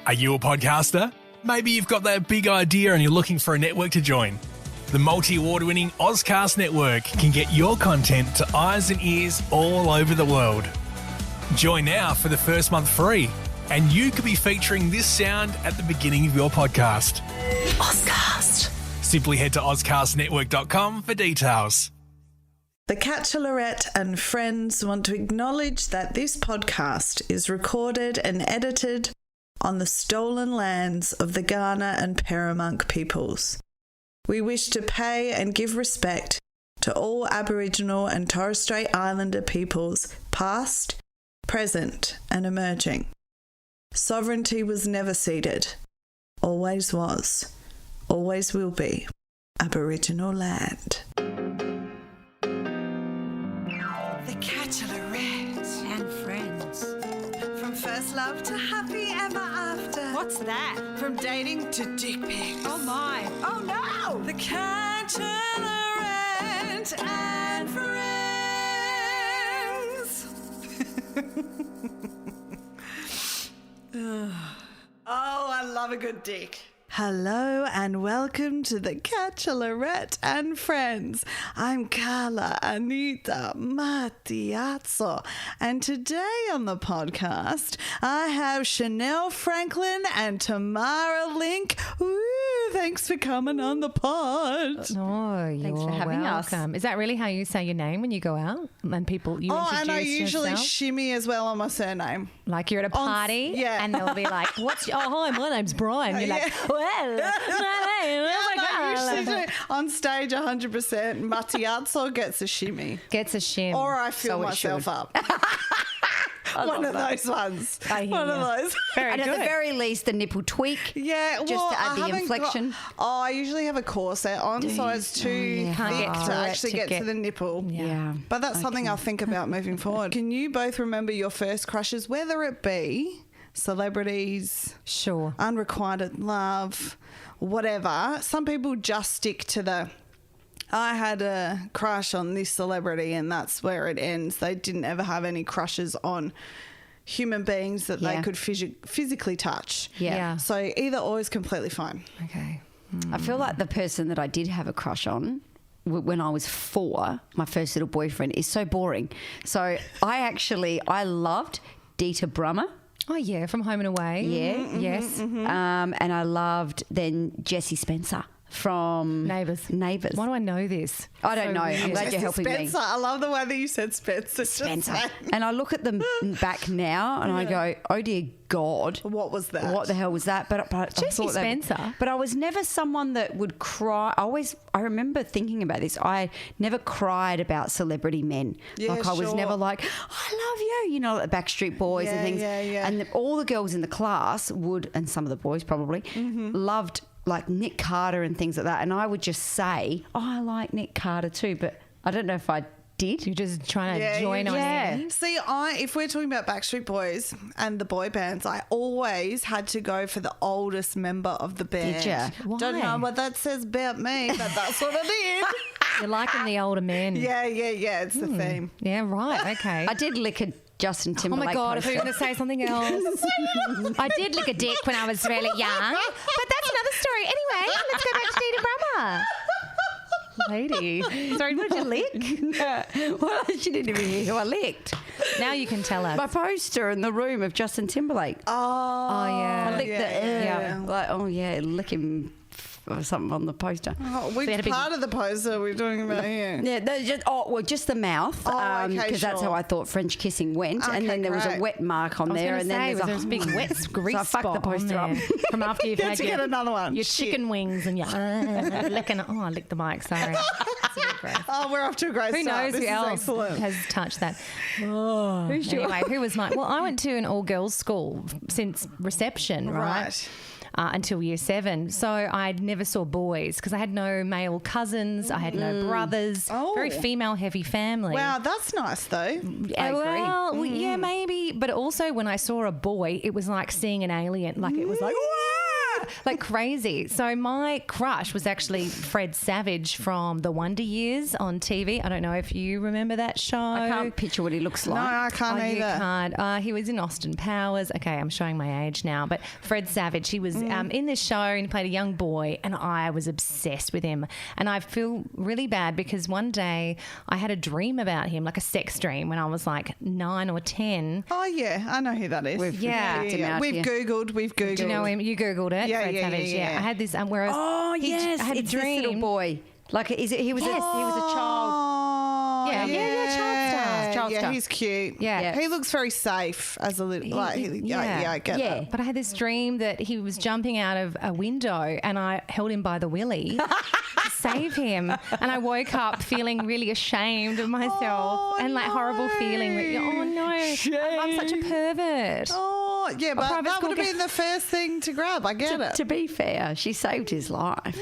Are you a podcaster? Maybe you've got that big idea and you're looking for a network to join. The multi-award-winning Ozcast Network can get your content to eyes and ears all over the world. Join now for the first month free, and you could be featuring this sound at the beginning of your podcast. Ozcast. Simply head to ozcastnetwork.com for details. The Bachelorette and friends want to acknowledge that this podcast is recorded and edited on the stolen lands of the Kaurna and Paramount peoples. We wish to pay and give respect to all Aboriginal and Torres Strait Islander peoples, past, present and emerging. Sovereignty was never ceded, always was, always will be Aboriginal land. The Bachelorette and friends. From first love to happy ever after. What's that? From dating to dick pics. Oh my. Oh no! The Bachelorette and friends. Oh, I love a good dick. Hello and welcome to the Bachelorette and Friends. I'm Carla Anita Matiazzo, and today on the podcast I have Shanelle Franklin and Tamara Linke. Woo, thanks for coming on the pod. No, you're for having us. welcome. Is that really how you say your name when you go out and people you introduce And I usually yourself? shimmy as well on my surname. Like you're at a party yeah. and they'll be like, "What's? Oh, hi, my name's Brian." You're like, "Well, my name is I usually Carla." do. On stage 100%. Matiazzo gets a shimmy. Gets a shim. Or I fill So it myself should. up. One of those ones. I hear One of you. those. Very And good. at the very least, the nipple tweak. Yeah, well, Just to add I the haven't inflection. I usually have a corset on, so it's too yeah. Can't thick get to through it actually to get to get- the nipple. Yeah. But that's something I'll think about moving forward. Can you both remember your first crushes, whether it be celebrities, Sure. unrequited love, whatever? Some people just stick to I had a crush on this celebrity and that's where it ends. They didn't ever have any crushes on human beings that they Yeah. could physically touch. Yeah. So either or is completely fine. Okay. I feel like the person that I did have a crush on when I was 4, my first little boyfriend, is so boring. So I loved Dieter Brummer. Oh yeah, from Home and Away. Yeah. Yes. And I loved then Jesse Spencer from Neighbours. Why Why do I know this? I don't So know. I'm weird. glad you're helping Spencer. me. I love the way that you said Spencer. Spencer. And I look at them back now and I go, oh dear God. What was that? What the hell was that? But I Jesse thought that- Spencer? But I was never someone that would cry. I remember thinking about this. I never cried about celebrity men. Yeah, like I was sure. never like, I love you, like the Backstreet Boys and Yeah, things. yeah. And all the girls in the class would, and some of the boys probably, loved like Nick Carter and things like that. And I would just say, oh, I like Nick Carter too. But I don't know if I did. You're just trying to join on Yeah. in. See, if we're talking about Backstreet Boys and the boy bands, I always had to go for the oldest member of the band. Did ya? Why? Don't know what that says about me, but that's what I did. You're liking the older men. Yeah, it's the theme. Yeah, right. Okay. I did lick a Justin Oh Timberlake my God, if poster. we were going to say something else. I did lick a dick when I was really young. But that's another story. Anyway, let's go back to Dieter Brummer. Lady. Sorry, what did you lick? Well, she didn't even hear who I licked. Now you can tell us. My poster in the room of Justin Timberlake. Oh, yeah. I licked yeah. like, oh yeah, lick him or something on the poster. Oh, which had a big- part of the poster are we talking about here? Yeah, just the mouth. Oh, okay, because that's sure. how I thought French kissing went. Okay, and then there was a great. wet mark on I was there, going and to then say, there's was there a big wet grease So I fucked the spot on poster up. there from after you've Get had to get another one. your Shit. chicken wings and you're licking. Oh, I licked the mic. Sorry. That's a bit gross. Oh, we're off to a great Who start. knows This who is else excellent. has touched that? Anyway, who was mine? Well, I went to an all-girls school since reception, right? Until year 7. So I never saw boys because I had no male cousins. I had no brothers. Oh. Very female-heavy family. Wow, that's nice though. Yeah, I agree. well, yeah, maybe. But also when I saw a boy, it was like seeing an alien. Like it was like, "Wah!" like crazy. So my crush was actually Fred Savage from The Wonder Years on TV. I don't know if you remember that show. I can't picture what he looks like. No, I can't either. You can't. He was in Austin Powers. Okay, I'm showing my age now. But Fred Savage, he was in this show and he played a young boy and I was obsessed with him. And I feel really bad because one day I had a dream about him, like a sex dream when I was like 9 or 10. Oh, yeah. I know who that is. We've We've Googled. Do you know him? You Googled it? Yeah, Fred yeah, Savage. yeah. I had this where I had a it's dream. this little boy. Like, he was a child. Oh, Yeah, child star. Yeah, he's cute. Yeah. He looks very safe as a little, I get that. But I had this dream that he was jumping out of a window and I held him by the willy to save him. And I woke up feeling really ashamed of myself and like horrible feeling. Like, oh no, I'm such a pervert. Oh, yeah, but private that school would have been the first thing to grab. I get it. To be fair, she saved his life,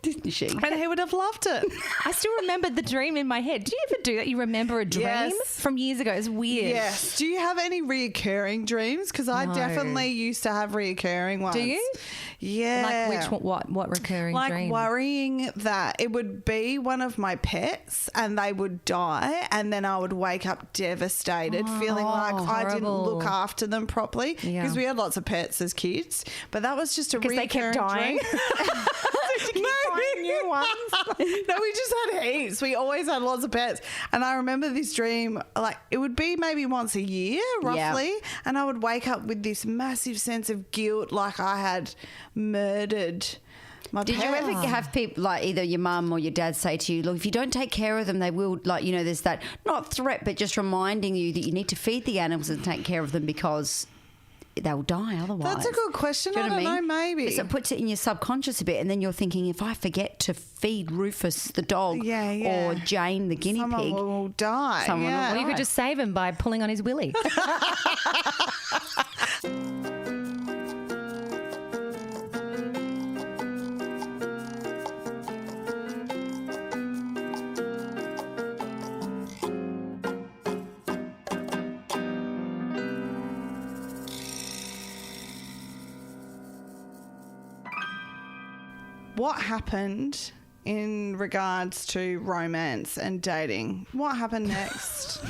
didn't she? And he would have loved it. I still remember the dream in my head. Do you ever do that? You remember a dream Yes. from years ago? It's weird. Yes. Do you have any reoccurring dreams? Because I definitely used to have reoccurring ones. Do you? Yeah. Like which what recurring like dream? worrying that it would be one of my pets and they would die and then I would wake up devastated feeling like I didn't horrible. look after them properly because Yeah. we had lots of pets as kids, but that was just a Because they kept dying. Buying new ones. No, we just had heaps. We always had lots of pets. And I remember this dream, like it would be maybe once a year, roughly. Yeah. And I would wake up with this massive sense of guilt, like I had murdered my Did pet. you ever have people like either your mum or your dad say to you, look, if you don't take care of them, they will, like, you know, there's that, not threat, but just reminding you that you need to feed the animals and take care of them because they'll die otherwise. That's a good question. Do you I don't know, maybe. So it puts it in your subconscious a bit, and then you're thinking, if I forget to feed Rufus the dog or Jane the guinea Someone pig, will die. someone will yeah. Or you could just save him by pulling on his willy. What happened in regards to romance and dating? What happened next?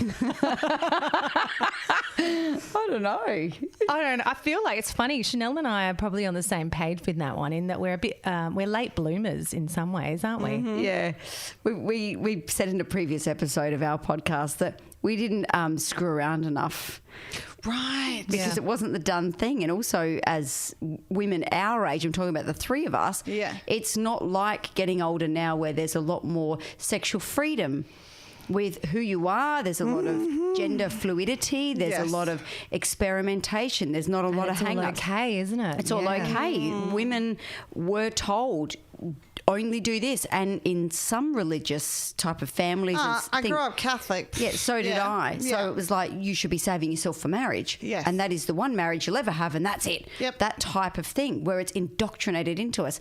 I don't know. I don't know. I feel like it's funny. Shanelle and I are probably on the same page with that one in that we're a bit, we're late bloomers in some ways, aren't we? Mm-hmm. Yeah. We said in a previous episode of our podcast that we didn't screw around enough. Right. Because it wasn't the done thing. And also as women our age, I'm talking about the three of us, it's not like getting older now where there's a lot more sexual freedom with who you are. There's a lot of gender fluidity. There's a lot of experimentation. There's not a lot of hang-ups. It's all okay, isn't it? It's all okay. Women were told only do this, and in some religious type of families, I grew up Catholic. Yeah, so did I. So Yeah. it was like you should be saving yourself for marriage, and that is the one marriage you'll ever have, and that's it. Yep. That type of thing where it's indoctrinated into us.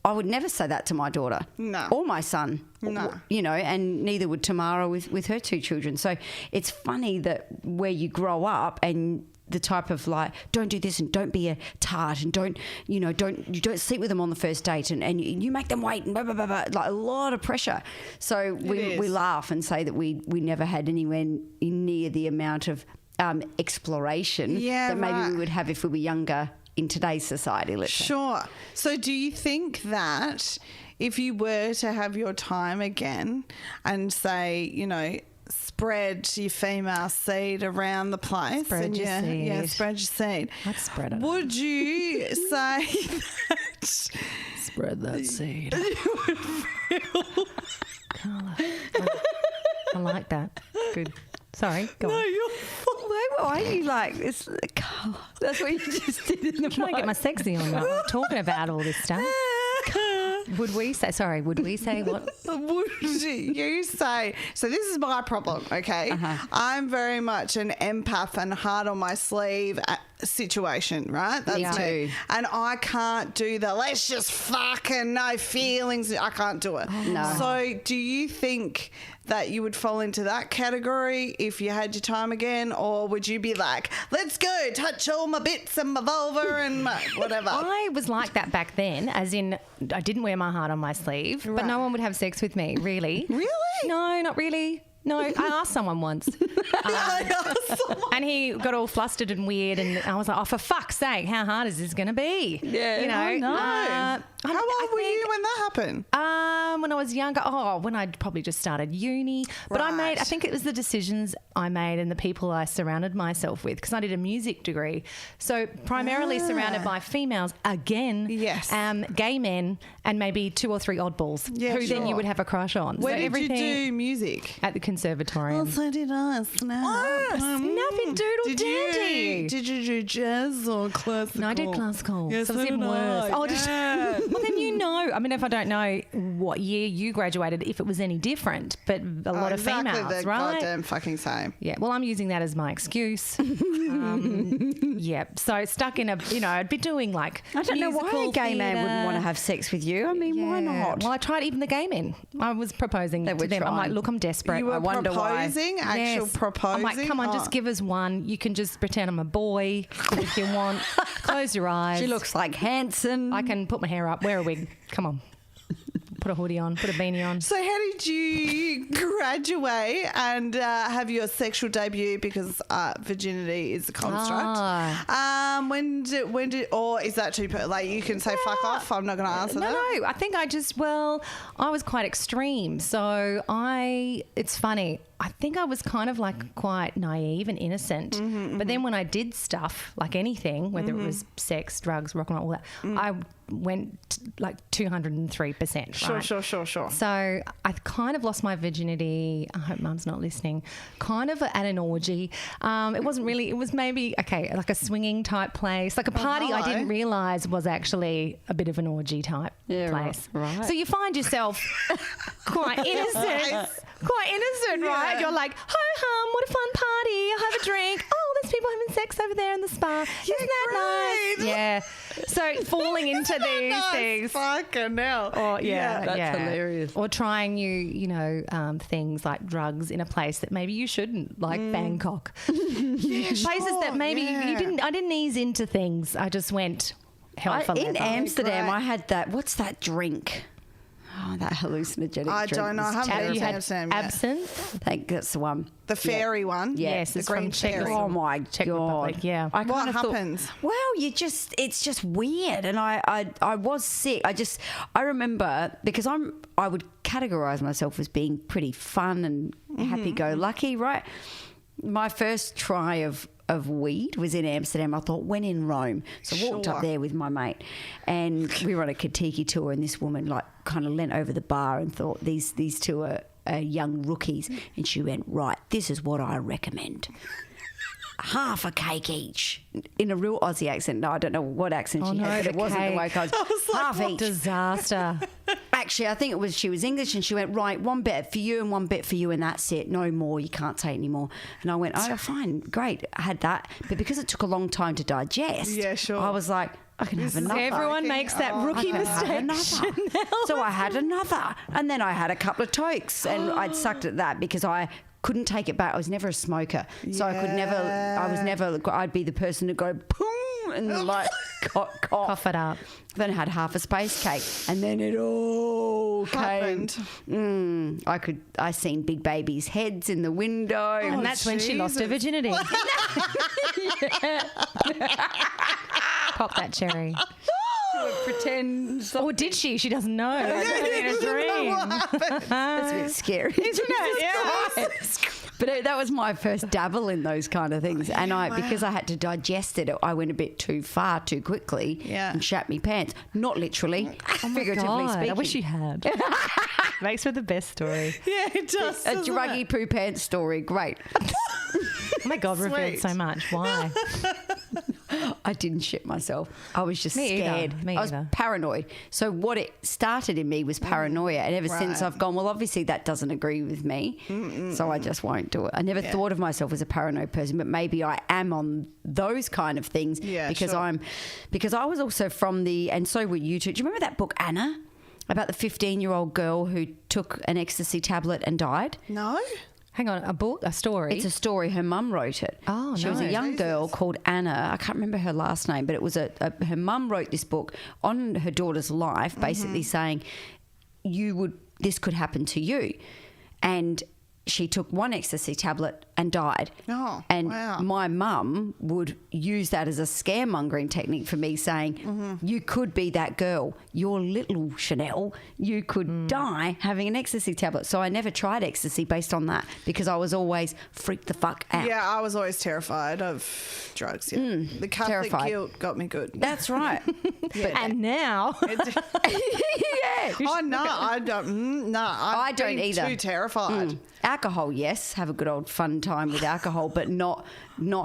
I would never say that to my daughter, No. or my son, No. you know, and neither would Tamara with her two children. So it's funny that where you grow up and the type of like, don't do this and don't be a tart and don't sleep with them on the first date and you make them wait and blah, blah, blah, blah, like a lot of pressure. So we laugh and say that we never had anywhere near the amount of exploration that maybe we would have if we were younger in today's society, let's say. Sure. So do you think that if you were to have your time again and say, you know, spread your female seed around the place. Spread your seed. Yeah, spread your seed. Let's spread it. Would you say that... Spread that seed. Carla. I like that. Good. Sorry, go on. Why are you like, it's Carla? That's what you just did in the Trying to get my sexy on. I'm talking about all this stuff. Would we say what? Would you say, so this is my problem, okay? I'm very much an empath and hard on my sleeve situation, right? That's me. And I can't do the let's just fucking no feelings. I can't do it. No. So do you think that you would fall into that category if you had your time again, or would you be like, let's go, touch all my bits and my vulva and my whatever? I was like that back then, as in I didn't wear my heart on my sleeve, but no one would have sex with me, really. Really? No, not really. No, I asked someone once. And he got all flustered and weird, and I was like, oh, for fuck's sake, how hard is this going to be? Yeah. You know? Oh, no. How old were you when that happened? When I was younger, when I'd probably just started uni. But I think it was the decisions I made and the people I surrounded myself with, because I did a music degree. So primarily surrounded by females, again, gay men, and maybe 2 or 3 oddballs who then you would have a crush on. Where did you do music? At the conservatorium. Oh, so did I. Snapping doodle dandy. Did you do jazz or classical? No, I did classical. Yes, so it was even worse. Well, then you know. I mean, if I don't know what year you graduated, if it was any different, but a lot of females, exactly the right? goddamn fucking same. Yeah, well, I'm using that as my excuse. So stuck in I'd be doing like I don't know why a gay man wouldn't want to have sex with you. I mean, why not? Well, I tried even the gay men. I was proposing to them. I'm like, look, I'm desperate. You were I wonder proposing? why. Actual proposing? I'm like, come on, just give us one. You can just pretend I'm a boy if you want. Close your eyes. She looks like Hanson. I can put my hair up, wear a wig. Come on. Put a hoodie on, put a beanie on. So how did you graduate and have your sexual debut, because virginity is a construct? When did, or is that too, like you can say fuck off, I'm not going to answer that? No, I think I was quite extreme. So it's funny. I think I was kind of like quite naive and innocent. But then when I did stuff, like anything, whether it was sex, drugs, rock and roll, all that, I went like 203%. Right? Sure. So I kind of lost my virginity. I hope Mum's not listening. Kind of at an orgy. It wasn't really, it was maybe, like a swinging type place, like a party I didn't realise was actually a bit of an orgy type place. Right. So you find yourself quite innocent. Quite innocent, right? You're like, ho-hum, what a fun party. I'll have a drink. Oh, there's people having sex over there in the spa. Isn't that nice? Yeah. So falling into these things. Fucking hell. Or, that's hilarious. Or trying things like drugs in a place that maybe you shouldn't, like Bangkok. Places that maybe I didn't ease into things. I just went hell for leather. In Amsterdam, I had that, what's that drink? Oh, that hallucinogenic drink. I don't know. I haven't been to Amsterdam yet. Absinthe? I think that's the one. The fairy one? Yes, the it's green from Czech. fairy. Oh, my Czech God. Republic, yeah. What happens? It's just weird. And I was sick. I remember, because I would categorise myself as being pretty fun and happy-go-lucky, right? My first try of weed was in Amsterdam. I thought, when in Rome. So I walked up there with my mate, and we were on a Katiki tour, and this woman like kind of leant over the bar and thought, these two are young rookies. And she went, right, this is what I recommend. Half a cake each, in a real Aussie accent. No, I don't know what accent she had, but it wasn't the way I was. Half each. Disaster. Actually, I think she was English, and she went, right, one bit for you and one bit for you, and that's it. No more. You can't take any more. And I went, oh, fine, great. I had that. But because it took a long time to digest, I was like, I can have another. Everyone makes that rookie mistake. So I had another. And then I had a couple of tokes, and I'd sucked at that because I couldn't take it back. I was never a smoker. So I'd be the person to go, boom, and like cough it up. Then I had half a space cake, and then it all happened. I seen big babies' heads in the window, and that's when she lost her virginity. Pop that cherry. Pretend. Or did she? She doesn't know. In a dream. That's a bit scary, isn't it? Yeah. But that was my first dabble in those kind of things, and because I had to digest it, I went a bit too far too quickly and shat me pants. Not literally, figuratively speaking. I wish you had. Makes for the best story. Yeah, it does. A druggy poo pants story. Great. Oh my God, revealed so much. Why? I didn't shit myself. I was just Me either. scared. Me I was either. paranoid. So what it started in me was paranoia. And ever since I've gone, well, obviously that doesn't agree with me. So I just won't do it. I never thought of myself as a paranoid person, but maybe I am on those kind of things because I was also from and so were you too. Do you remember that book, Anna? About the 15-year-old girl who took an ecstasy tablet and died? No. Hang on, a story? It's a story. Her mum wrote it. Oh, She was a young girl called Anna. I can't remember her last name, but it was her mum wrote this book on her daughter's life, basically saying this could happen to you. And she took one ecstasy tablet and died. Oh, and wow. my mum would use that as a scaremongering technique for me, saying, you could be that girl. You're little Shanelle. You could die having an ecstasy tablet. So I never tried ecstasy based on that because I was always freaked the fuck out. Yeah, I was always terrified of drugs. Yeah. The Catholic guilt got me good. That's right. And now... Yeah. Oh, no, I don't. No, I don't either. Too terrified. Alcohol, yes, have a good old fun time with alcohol, but not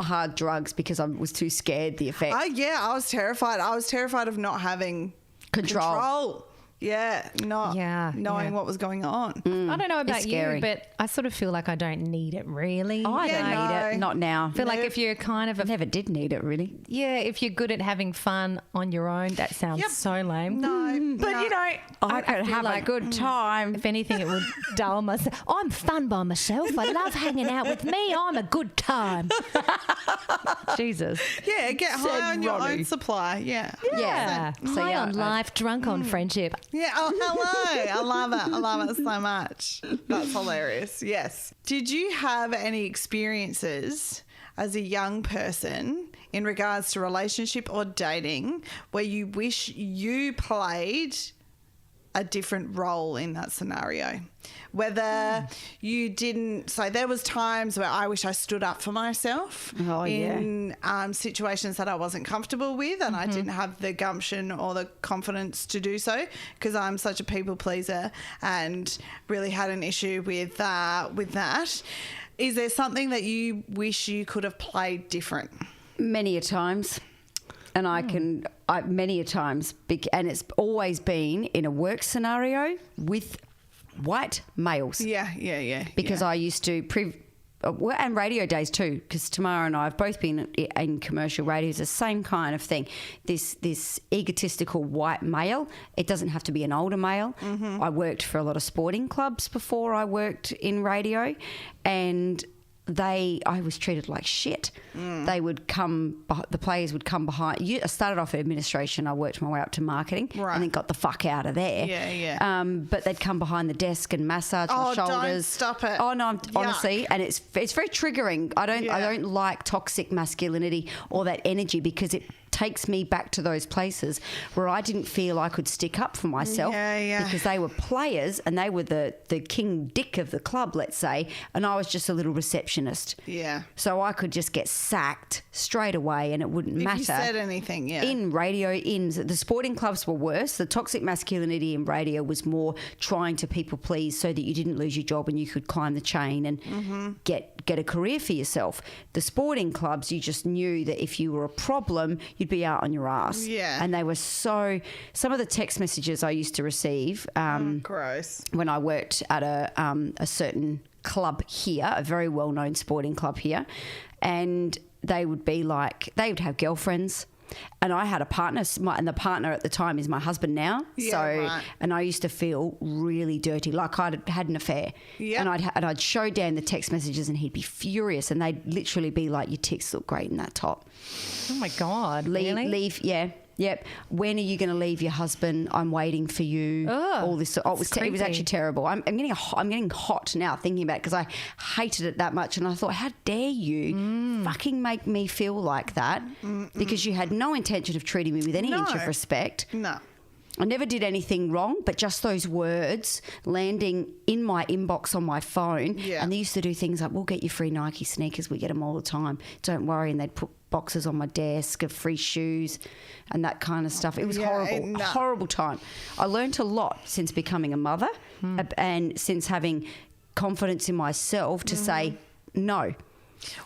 hard drugs because I was too scared the effect. I was terrified. I was terrified of not having control. Yeah, not knowing what was going on. I don't know about scary. you, but I sort of feel like I don't need it really. I don't need it. Not now. I feel like if you're kind of I never did need it really. if you're good at having fun on your own, that sounds so lame. No, But no. you know, I could feel have like, a good time. If anything, it would dull myself. I'm fun by myself. I love hanging out with me. I'm a good time. Jesus. Yeah, get high on your Ronnie. own supply. Yeah. Yeah. So, High yeah, on life, drunk on friendship. Yeah. Oh, hello. I love it. I love it so much. That's hilarious. Yes. Did you have any experiences as a young person in regards to relationship or dating where you wish you played a different role in that scenario? Whether you didn't, so there was times where I wish I stood up for myself in situations that I wasn't comfortable with and I didn't have the gumption or the confidence to do so because I'm such a people pleaser and really had an issue with that. Is there something that you wish you could have played different? Many a times. And many a times, and it's always been in a work scenario with white males. Yeah. Because I used to, and radio days too, because Tamara and I have both been in commercial radio. It's the same kind of thing. This egotistical white male, it doesn't have to be an older male. I worked for a lot of sporting clubs before I worked in radio, and I was treated like shit. They would the players would come behind. I started off at administration. I worked my way up to marketing and then got the fuck out of there. Yeah. But they'd come behind the desk and massage my shoulders. Don't stop it. Oh no, honestly, and it's very triggering. I don't like toxic masculinity or that energy because it takes me back to those places where I didn't feel I could stick up for myself because they were players and they were the king dick of the club, let's say, and I was just a little receptionist. Yeah. So I could just get sacked straight away and it wouldn't matter. If you said anything, In radio, the sporting clubs were worse. The toxic masculinity in radio was more trying to people please so that you didn't lose your job and you could climb the chain and get a career for yourself. The sporting clubs, you just knew that if you were a problem, you'd be out on your ass. Yeah. And they were some of the text messages I used to receive gross. when I worked at a certain club here, a very well-known sporting club here, and they would be like, they would have girlfriends. And I had a partner, and the partner at the time is my husband now. And I used to feel really dirty, like I'd had an affair. Yeah. And I'd show Dan the text messages, and he'd be furious, and they'd literally be like, "Your tits look great in that top." Oh my God! Really? Leave. Yeah. Yep. When are you going to leave your husband? I'm waiting for you. All this. It was actually terrible. I'm getting hot now thinking about it because I hated it that much, and I thought, how dare you fucking make me feel like that? Because you had no intention of treating me with any inch of respect. No. I never did anything wrong, but just those words landing in my inbox on my phone. Yeah. And they used to do things like, "We'll get you free Nike sneakers. We get them all the time. Don't worry." And they'd put boxes on my desk of free shoes and that kind of stuff. It was horrible, a horrible time. I learnt a lot since becoming a mother and since having confidence in myself to say no.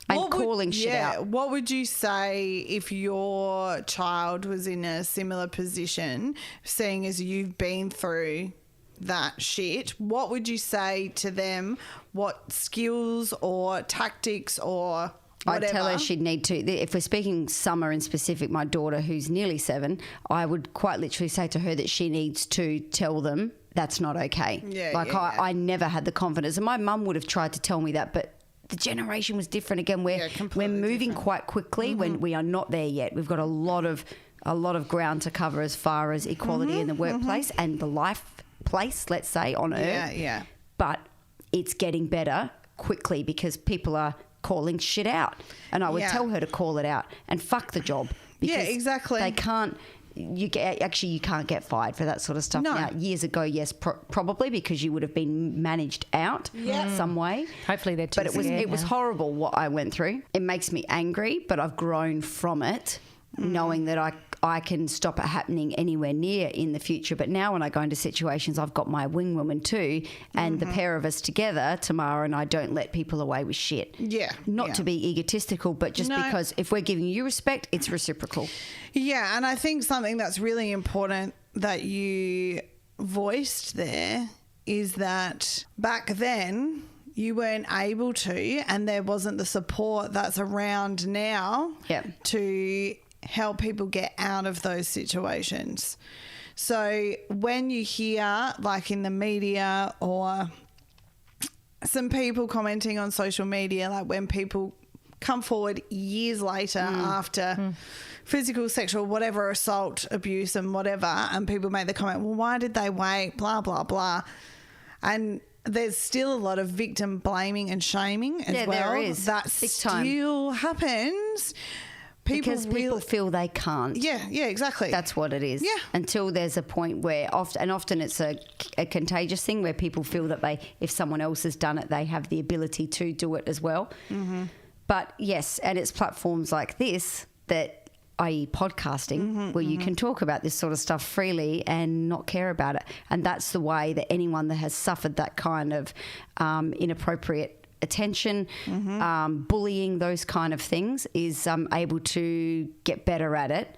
and calling shit out. What would you say if your child was in a similar position, seeing as you've been through that shit? What would you say to them? What skills or tactics or whatever? I'd tell her she'd need to, if we're speaking Summer in specific, my daughter who's nearly 7, I would quite literally say to her that she needs to tell them that's not okay. I never had the confidence, and my mum would have tried to tell me that, but the generation was different. Again, we're moving different. Quite quickly when we are not there yet. We've got a lot of ground to cover as far as equality in the workplace and the life place, let's say, on earth. Yeah. But it's getting better quickly because people are calling shit out, and I would tell her to call it out and fuck the job. Because exactly. They can't. You can't get fired for that sort of stuff now. Years ago, yes, probably because you would have been managed out some way. Hopefully they're too But it was horrible what I went through. It makes me angry, but I've grown from it, knowing that I can stop it happening anywhere near in the future. But now when I go into situations, I've got my wing woman too, and the pair of us together, Tamara and I, don't let people away with shit. Not to be egotistical, but just because if we're giving you respect, it's reciprocal. Yeah, and I think something that's really important that you voiced there is that back then you weren't able to, and there wasn't the support that's around now to help people get out of those situations. So when you hear, like in the media or some people commenting on social media, like when people come forward years later after physical, sexual, whatever, assault, abuse and whatever, and people make the comment, well, why did they wait, blah, blah, blah. And there's still a lot of victim blaming and shaming as well. There is. That still happens. Because people feel they can't. Yeah, exactly. That's what it is. Yeah. Until there's a point where often it's a contagious thing where people feel that if someone else has done it, they have the ability to do it as well. But yes, and it's platforms like this that, i.e. podcasting, where you can talk about this sort of stuff freely and not care about it. And that's the way that anyone that has suffered that kind of inappropriate attention, bullying, those kind of things, is able to get better at it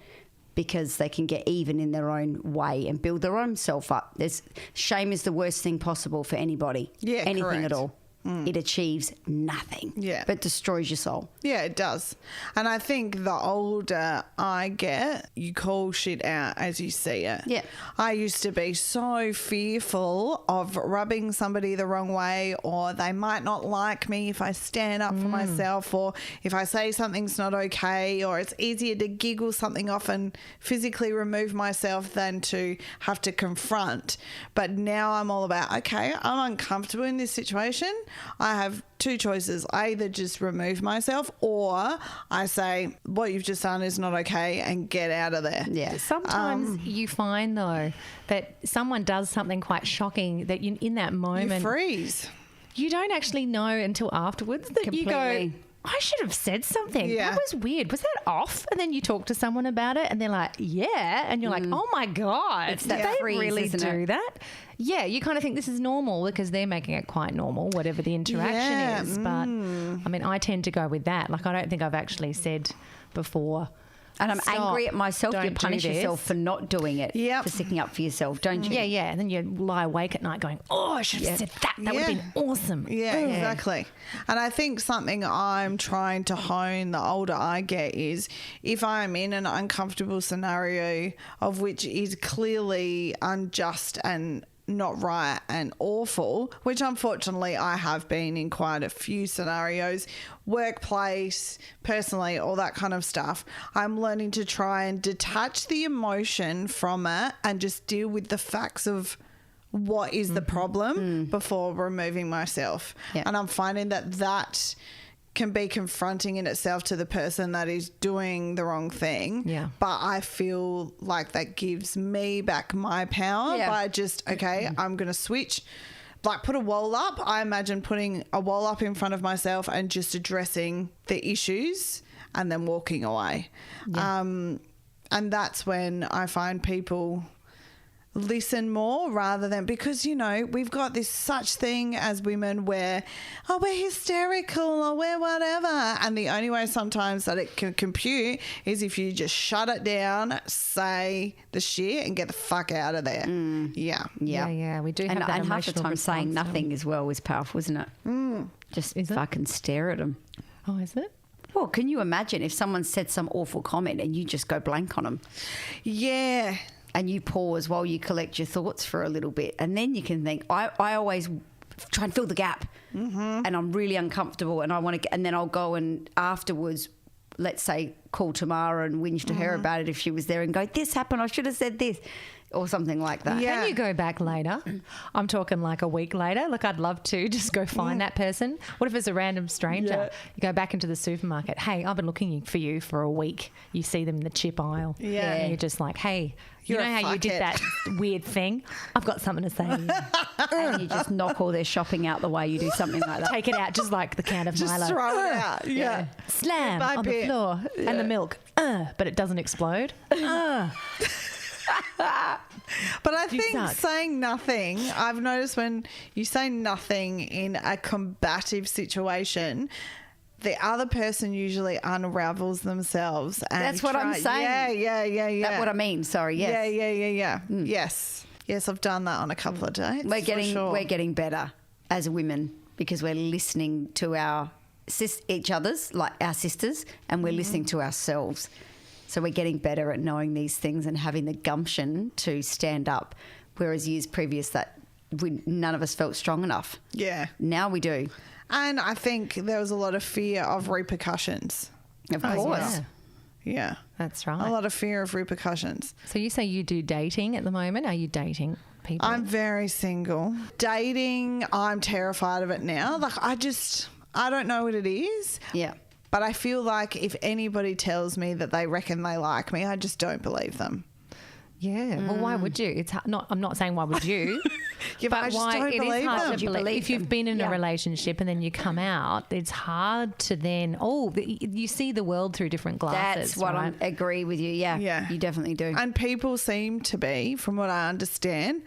because they can get even in their own way and build their own self up. Shame is the worst thing possible for anybody. Anything correct. At all. It achieves nothing. But destroys your soul. Yeah, it does. And I think the older I get, you call shit out as you see it. Yeah. I used to be so fearful of rubbing somebody the wrong way, or they might not like me if I stand up for myself, or if I say something's not okay, or it's easier to giggle something off and physically remove myself than to have to confront. But now I'm all about, okay, I'm uncomfortable in this situation. I have two choices. I either just remove myself, or I say, what you've just done is not okay, and get out of there. Yeah. Sometimes you find, though, that someone does something quite shocking that you, in that moment, you freeze. You don't actually know until afterwards that Completely. You go, I should have said something. Yeah. That was weird. Was that off? And then you talk to someone about it and they're like, yeah. And you're like, oh my God. It's that they freeze, really isn't do it? that? Yeah. You kind of think this is normal because they're making it quite normal, whatever the interaction is. But I mean, I tend to go with that. Like, I don't think I've actually said before. And I'm Stop. angry at myself. You Don't punish do this. yourself for not doing it, for sticking up for yourself, don't you? Yeah. And then you lie awake at night going, oh, I should have said that. That would have been awesome. Yeah, exactly. And I think something I'm trying to hone the older I get is if I'm in an uncomfortable scenario of which is clearly unjust and not right and awful, which unfortunately I have been in quite a few scenarios, workplace, personally, all that kind of stuff. I'm learning to try and detach the emotion from it and just deal with the facts of what is the problem before removing myself. Yeah. And I'm finding that can be confronting in itself to the person that is doing the wrong thing. Yeah. But I feel like that gives me back my power by just, okay, I'm going to switch. Like, put a wall up. I imagine putting a wall up in front of myself and just addressing the issues and then walking away. Yeah. And that's when I find people listen more rather than, because, you know, we've got this such thing as women where, oh, we're hysterical or we're whatever. And the only way sometimes that it can compute is if you just shut it down, say the shit and get the fuck out of there. Yeah. Yeah. We do have that and half the emotional time response, saying don't we? nothing as well is powerful, isn't it? Just fucking stare at them. Oh, is it? Well, can you imagine if someone said some awful comment and you just go blank on them? Yeah. And you pause while you collect your thoughts for a little bit. And then you can think, I always try and fill the gap. And I'm really uncomfortable and I want to, and then I'll go and afterwards, let's say, call Tamara and whinge to her about it if she was there and go, this happened, I should have said this. Or something like that. Yeah. Can you go back later? I'm talking like a week later. Look, I'd love to just go find that person. What if it's a random stranger? Yeah. You go back into the supermarket. Hey, I've been looking for you for a week. You see them in the chip aisle. Yeah. And you're just like, hey, You're you know a how you did fuckhead. that weird thing? I've got something to say to you. And you just knock all their shopping out the way. You do something like that. Take it out just like the can of Just Milo. throw it out. Yeah. Slam Bit by on bit. the floor. And the milk. But it doesn't explode. But I You think suck. saying nothing, I've noticed when you say nothing in a combative situation, the other person usually unravels themselves. And That's what I'm saying. Yeah. That's what I mean. Sorry. Yes. Yeah. Yes, I've done that on a couple of dates. We're for sure. getting better as women because we're listening to our each other's, like our sisters, and we're listening to ourselves. So we're getting better at knowing these things and having the gumption to stand up, whereas years previous that none of us felt strong enough. Yeah. Now we do. And I think there was a lot of fear of repercussions. Of course. Yeah. That's right. A lot of fear of repercussions. So you say you do dating at the moment. Are you dating people? I'm very single. Dating, I'm terrified of it now. Like, I don't know what it is. Yeah. But I feel like if anybody tells me that they reckon they like me, I just don't believe them. Yeah. Well, why would you? It's not. I'm not saying why would you. Yeah, but I just don't it is believe hard them. to You believe. believe If you've them. been in Yeah. a relationship and then you come out, it's hard to then. You see the world through different glasses. That's what right? I agree with you. Yeah. Yeah. You definitely do. And people seem to be, from what I understand,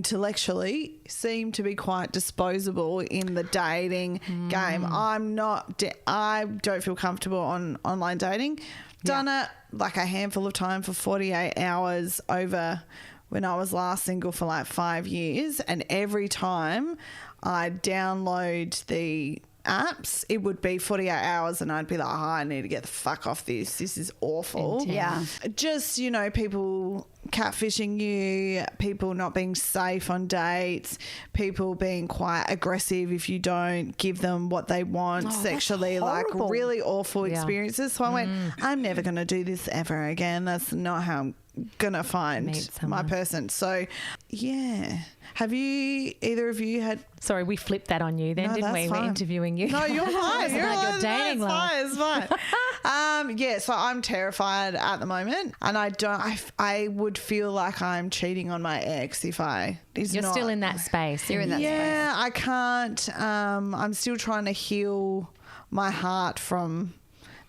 intellectually, seem to be quite disposable in the dating game. I don't feel comfortable on online dating. Done it like a handful of time for 48 hours over when I was last single for like 5 years, and every time I download the apps, it would be 48 hours and I'd be like, oh, I need to get the fuck off this. This is awful. Yeah. Just, you know, people catfishing you, people not being safe on dates, people being quite aggressive if you don't give them what they want sexually, like horrible. really awful Yeah. experiences. So I went, I'm never going to do this ever again. That's not how I'm going to find Meet my someone. person. So, yeah. Have you, either of you had... Sorry, we flipped that on you then, No, didn't we? that's We're fine. interviewing you. No, you're fine. It's You're like your fine. dating No, life. it's fine. Yeah, so I'm terrified at the moment, and I would feel like I'm cheating on my ex if You're still in that space. You're in that space. Yeah, I can't. I'm still trying to heal my heart from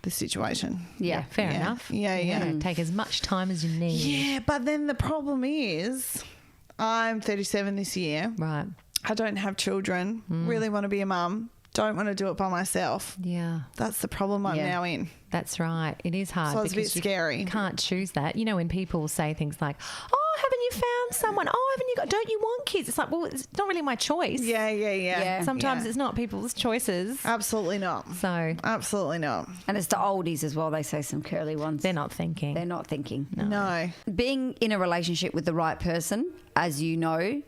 the situation. Yeah. Fair enough. Yeah. Take as much time as you need. Yeah, but then the problem is, I'm 37 this year. Right. I don't have children. Really want to be a mum. Don't want to do it by myself. Yeah. That's the problem I'm Yeah. now in. That's right. It is hard. So it's a bit because scary. You can't choose that. You know, when people say things like, oh, haven't you found someone? Oh, don't you want kids? It's like, well, it's not really my choice. Yeah. Yeah. Sometimes Yeah. it's not people's choices. Absolutely not. So Absolutely not. And it's the oldies as well. They say some curly ones. they're not thinking. They're not thinking. No. Being in a relationship with the right person, as you know,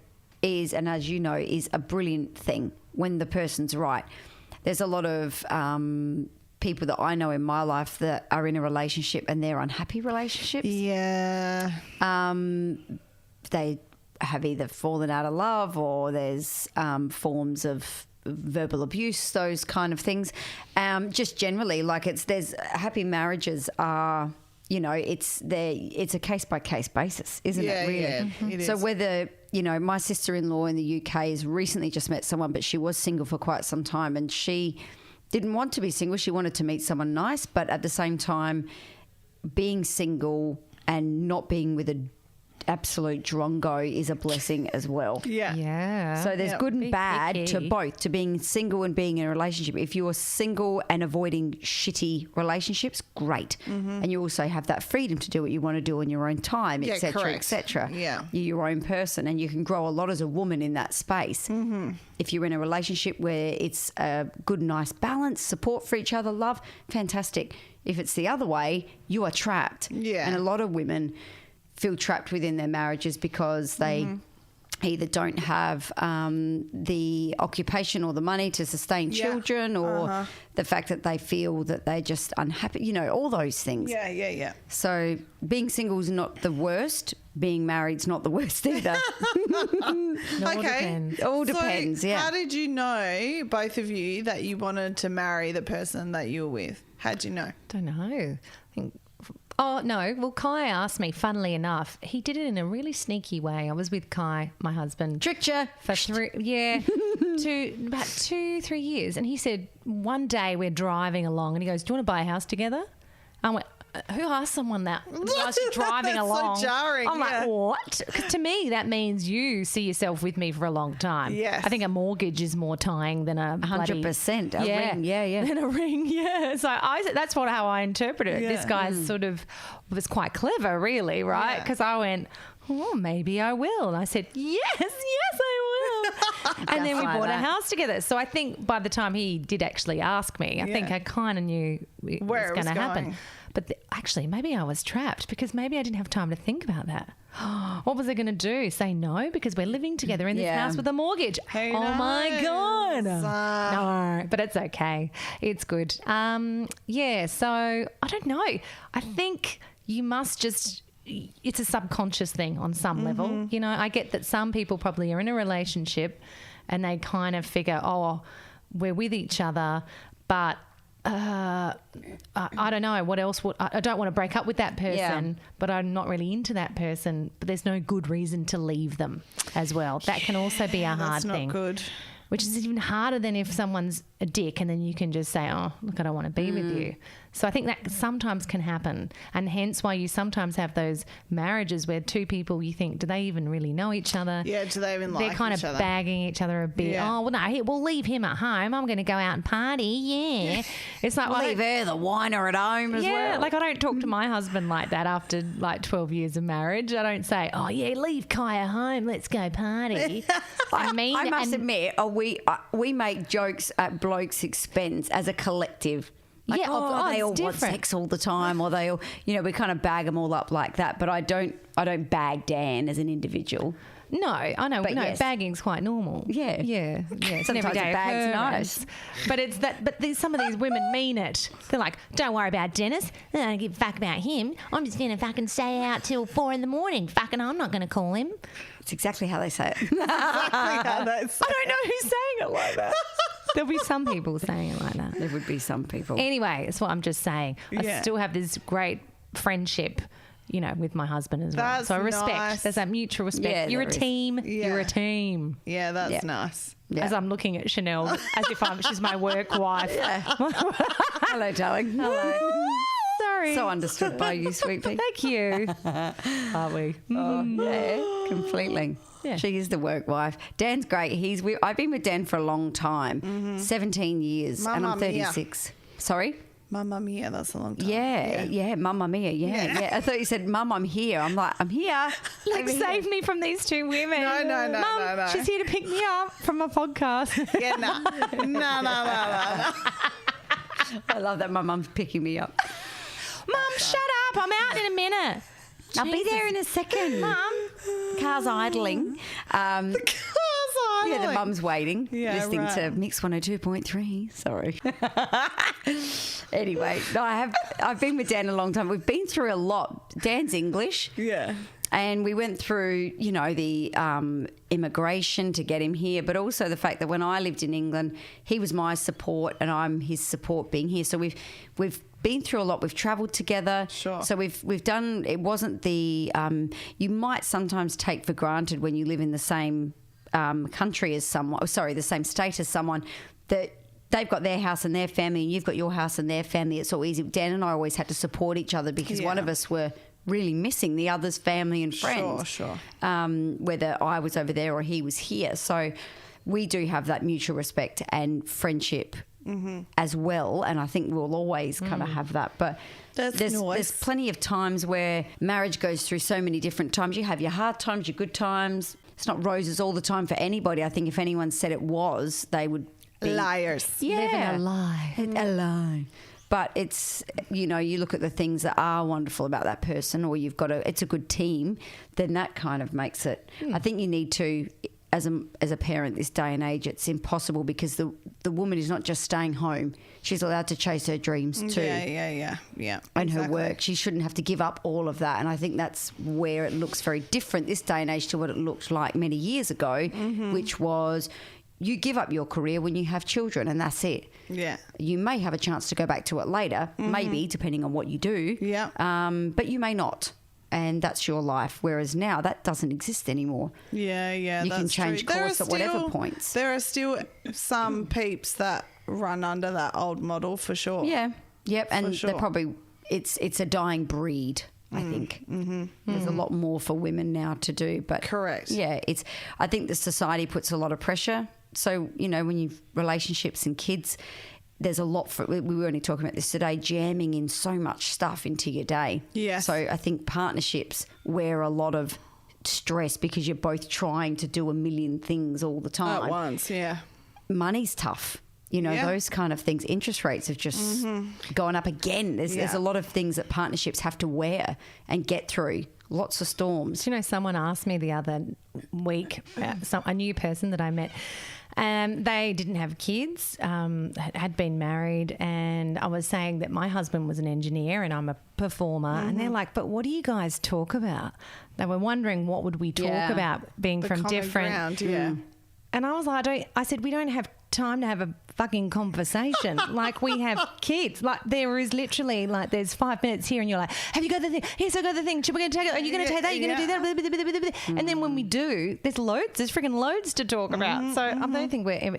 is a brilliant thing when the person's right. There's a lot of people that I know in my life that are in a relationship and they're unhappy relationships. Yeah. They have either fallen out of love or there's forms of verbal abuse, those kind of things. Just generally, like there's happy marriages are, you know, it's a case by case basis, isn't it? Really. Yeah, it So is. whether, you know, my sister-in-law in the UK has recently just met someone, but she was single for quite some time, and she didn't want to be single. She wanted to meet someone nice, but at the same time, being single and not being with absolute drongo is a blessing as well. Yeah. So there's good and Be bad picky. to both, to being single and being in a relationship. If you're single and avoiding shitty relationships, great. And you also have that freedom to do what you want to do in your own time, Yeah, etc., correct. etc. Yeah. You're your own person and you can grow a lot as a woman in that space. If you're in a relationship where it's a good, nice balance, support for each other, love, fantastic. If it's the other way, you are trapped. Yeah. And a lot of women feel trapped within their marriages because they either don't have the occupation or the money to sustain children, or the fact that they feel that they're just unhappy, you know, all those things. Yeah. So being single is not the worst. Being married's not the worst either. Okay. All depends, so yeah. How did you know, both of you, that you wanted to marry the person that you were with? How'd you know? Don't know. I think. Oh no! Well, Kai asked me. Funnily enough, he did it in a really sneaky way. I was with Kai, my husband, Tricked you. for about 2-3 years, and he said one day we're driving along, and he goes, "Do you want to buy a house together?" I went, "Who asked someone that?" Whilst you're driving That's so along, jarring, I'm like, "What?" Because to me, that means you see yourself with me for a long time. Yes. I think a mortgage is more tying than a 100%. A ring, yeah. Than a ring, yeah. So that's how I interpret it. This guy's sort of was quite clever, really, right? Because I went, "Oh, maybe I will," and I said, "Yes, I will." And then we bought a house together. So I think by the time he did actually ask me, I think I kind of knew it was going to happen. But actually, maybe I was trapped because maybe I didn't have time to think about that. What was I going to do? Say no because we're living together in this house with a mortgage. Who my knows? God. No, but it's okay. It's good. So I don't know. I think you must just... It's a subconscious thing on some level. You know, I get that some people probably are in a relationship and they kind of figure, oh, we're with each other, but I don't know what else would... I don't want to break up with that person, but I'm not really into that person, but there's no good reason to leave them as well. That can also be a hard thing. That's not good. Which is even harder than if someone's a dick and then you can just say, oh, look, I don't want to be with you. So I think that sometimes can happen, and hence why you sometimes have those marriages where two people, you think, do they even really know each other? Yeah, do they even like They're kind each of other? bagging each other a bit. Yeah. Oh, well, no, we'll leave him at home. I'm going to go out and party. Yeah. It's like, Leave her, the whiner, at home as well. like I don't talk to my husband like that after like 12 years of marriage. I don't say, oh, yeah, leave Kaya home. Let's go party. I must admit, we make jokes at blokes' expense as a collective. Like, Yeah, they it's all different. want sex all the time, or they all, you know, we kind of bag them all up like that. But I don't bag Dan as an individual. No, I know. But No, yes. bagging's quite normal. Yeah. It's an Sometimes everyday a bag's occurrence. nice. But it's that. But some of these women mean it. They're like, "Don't worry about Dennis. I don't give a fuck about him. I'm just gonna fucking stay out till 4 a.m. Fucking, I'm not gonna call him." It's exactly how they say it. Exactly how they say I don't know who's saying it like that. There'll be some people saying it like that. There would be some people. Anyway, that's what I'm just saying. I Yeah. still have this great friendship, you know, with my husband as well. That's So I respect. nice. There's that mutual respect. Yeah, You're a there is. team. Yeah. You're a team. Yeah, that's Yeah. nice. Yeah. As I'm looking at Shanelle as if she's my work wife. Hello, darling. Hello. Sorry. So understood by you, sweet pea. Thank you. Aren't we? Yeah, completely. Yeah. She is the work wife. Dan's great. I've been with Dan for a long time, 17 years, and I'm Mamma mia. 36. Sorry? Mamma mia, that's a long time. Yeah, Mamma Mia, yeah. I thought you said, Mum, I'm here. I'm like, I'm here. Like, save me from these two women. No, Mum, no. she's here to pick me up from a podcast. Yeah, no. I love that my mum's picking me up. Mum, shut up. I'm out in a minute. I'll be there in a second. Mum. Car's idling. Yeah, the mum's waiting, listening to Mix 102.3. Sorry. Anyway, no, I've been with Dan a long time. We've been through a lot. Dan's English. Yeah. And we went through, you know, the immigration to get him here, but also the fact that when I lived in England, he was my support and I'm his support being here. So we've been through a lot. We've travelled together. Sure. So we've done. It wasn't the you might sometimes take for granted when you live in the same country as someone. Sorry, the same state as someone that. They've got their house and their family and you've got your house and their family. It's all easy. Dan and I always had to support each other because one of us were really missing the other's family and friends. Sure. Whether I was over there or he was here. So we do have that mutual respect and friendship as well. And I think we'll always kind of have that. But there's plenty of times where marriage goes through so many different times. You have your hard times, your good times. It's not roses all the time for anybody. I think if anyone said it was, they would be liars. Yeah. Living a lie. A lie. But it's, you know, you look at the things that are wonderful about that person, or it's a good team, then that kind of makes it. I think you need to, as a parent this day and age, it's impossible because the woman is not just staying home. She's allowed to chase her dreams too. Yeah. And her work. She shouldn't have to give up all of that. And I think that's where it looks very different this day and age to what it looked like many years ago, which was you give up your career when you have children and that's it. Yeah. You may have a chance to go back to it later, maybe, depending on what you do. Yeah. But you may not. And that's your life. Whereas now that doesn't exist anymore. Yeah. You can change course at whatever points. There are still some peeps that run under that old model for sure. Yeah. Yep. And they're probably, it's a dying breed. I think there's a lot more for women now to do, but correct. Yeah, I think the society puts a lot of pressure. So, you know, when you've relationships and kids, there's a lot we were only talking about this today, jamming in so much stuff into your day. Yeah. So I think partnerships wear a lot of stress because you're both trying to do a million things all the time. At once, yeah. Money's tough. You know, those kind of things. Interest rates have just gone up again. There's a lot of things that partnerships have to wear and get through. Lots of storms. You know, someone asked me the other week, a new person that I met, they didn't have kids, had been married, and I was saying that my husband was an engineer and I'm a performer, and they're like, but what do you guys talk about? They were wondering what would we talk about being the from common different... ground, And I was like, I said, we don't have time to have a fucking conversation. Like, we have kids. Like, there is literally, like, there's 5 minutes here and you're like, have you got the thing? Here's I got the thing. Should we going to take it? Are you going to take that? You're going to do that? And then when we do, there's freaking loads to talk about. So I don't think we're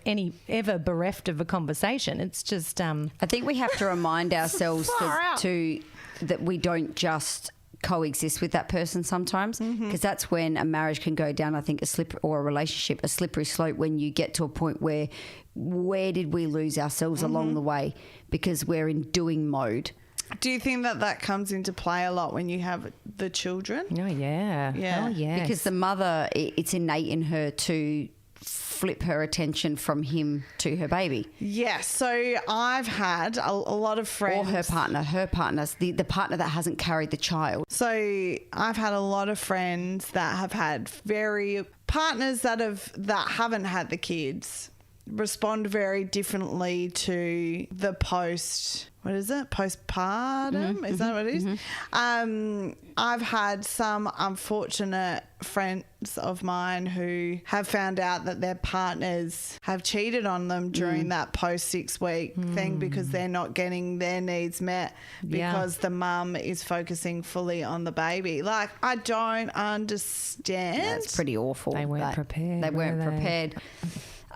ever bereft of a conversation. It's just... I think we have to remind ourselves that we don't just coexist with that person sometimes, because that's when a marriage can go down, I think, or a relationship, a slippery slope, when you get to a point where did we lose ourselves along the way because we're in doing mode. Do you think that comes into play a lot when you have the children? Oh, yeah. Yeah. Oh, yes. Because the mother, it's innate in her to flip her attention from him to her baby. Yes. So I've had a lot of friends. Or her partners, the partner that hasn't carried the child. So I've had a lot of friends that have had partners that haven't had the kids respond very differently to the postpartum? Is that what it is? I've had some unfortunate friends of mine who have found out that their partners have cheated on them during that post 6 week thing because they're not getting their needs met because the mum is focusing fully on the baby. Like, I don't understand. That's pretty awful. They weren't prepared. They weren't prepared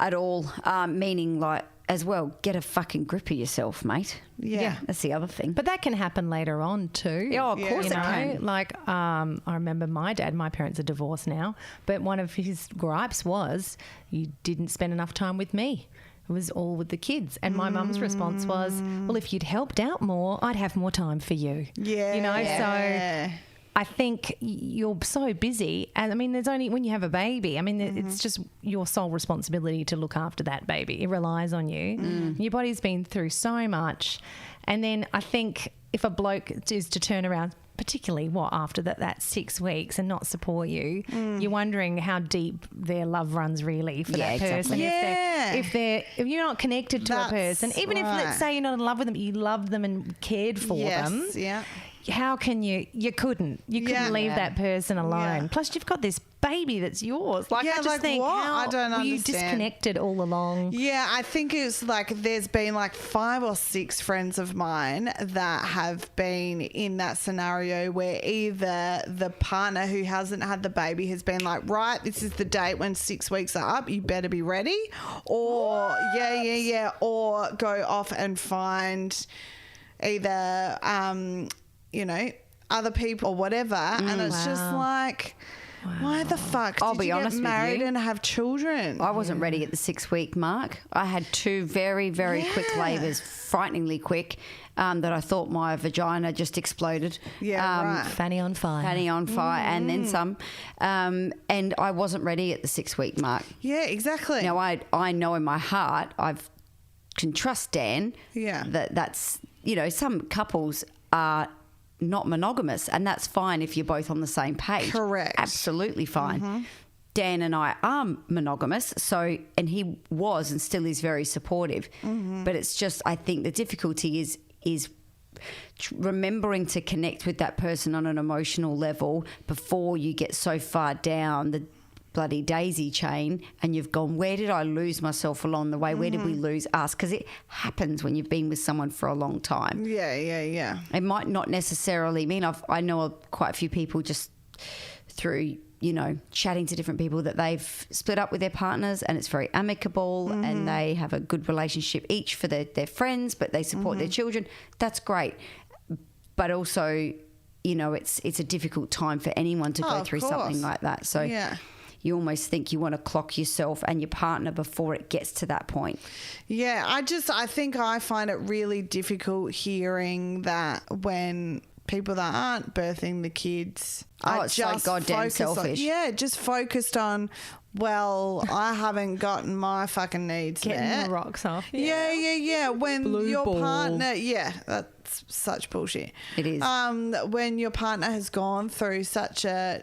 at all, meaning, like, as well, get a fucking grip of yourself, mate. Yeah. That's the other thing. But that can happen later on too. Yeah, of course it can. Like, I remember my parents are divorced now, but one of his gripes was, you didn't spend enough time with me. It was all with the kids. And my mum's response was, well, if you'd helped out more, I'd have more time for you. Yeah. You know, so... I think you're so busy, and I mean, there's only when you have a baby, I mean, it's just your sole responsibility to look after that baby. It relies on you. Your body's been through so much. And then I think if a bloke is to turn around, particularly after that 6 weeks, and not support you, you're wondering how deep their love runs really for that person. Exactly. If you're not connected to a person, even if, let's say, you're not in love with them, you love them and cared for them. Yeah. How can you couldn't leave that person alone. Plus, you've got this baby that's yours. Like, I just think, what? how I don't were you understand. disconnected all along? Yeah, I think it's like there's been like 5 or 6 friends of mine that have been in that scenario where either the partner who hasn't had the baby has been like, right, this is the date when 6 weeks are up, you better be ready, or or go off and find either other people or whatever. And it's just like, why the fuck I'll did be you honest get with married you. and have children? I wasn't ready at the 6-week mark. I had 2 very, very quick labours, frighteningly quick, that I thought my vagina just exploded. Yeah, right. Fanny on fire. Fanny on fire and then some. And I wasn't ready at the 6-week mark. Yeah, exactly. Now, I know in my heart can trust Dan that's, you know, some couples are not monogamous, and that's fine if you're both on the same page. Correct. Absolutely fine. Dan and I are monogamous, and he was and still is very supportive. But it's just, I think the difficulty is remembering to connect with that person on an emotional level before you get so far down the bloody daisy chain and you've gone, where did I lose myself along the way? Where did we lose us? Because it happens when you've been with someone for a long time. Yeah. It might not necessarily mean I know quite a few people just through, you know, chatting to different people that they've split up with their partners and it's very amicable and they have a good relationship each for their friends, but they support their children. That's great. But also, you know, it's a difficult time for anyone to go through something like that. So you almost think you want to clock yourself and your partner before it gets to that point. Yeah, I think I find it really difficult hearing that when people that aren't birthing the kids are it's just so goddamn selfish. Just focused on, well, I haven't gotten my fucking needs Getting met. the rocks off. Yeah. When Blue your ball. partner, that's such bullshit. It is. When your partner has gone through such a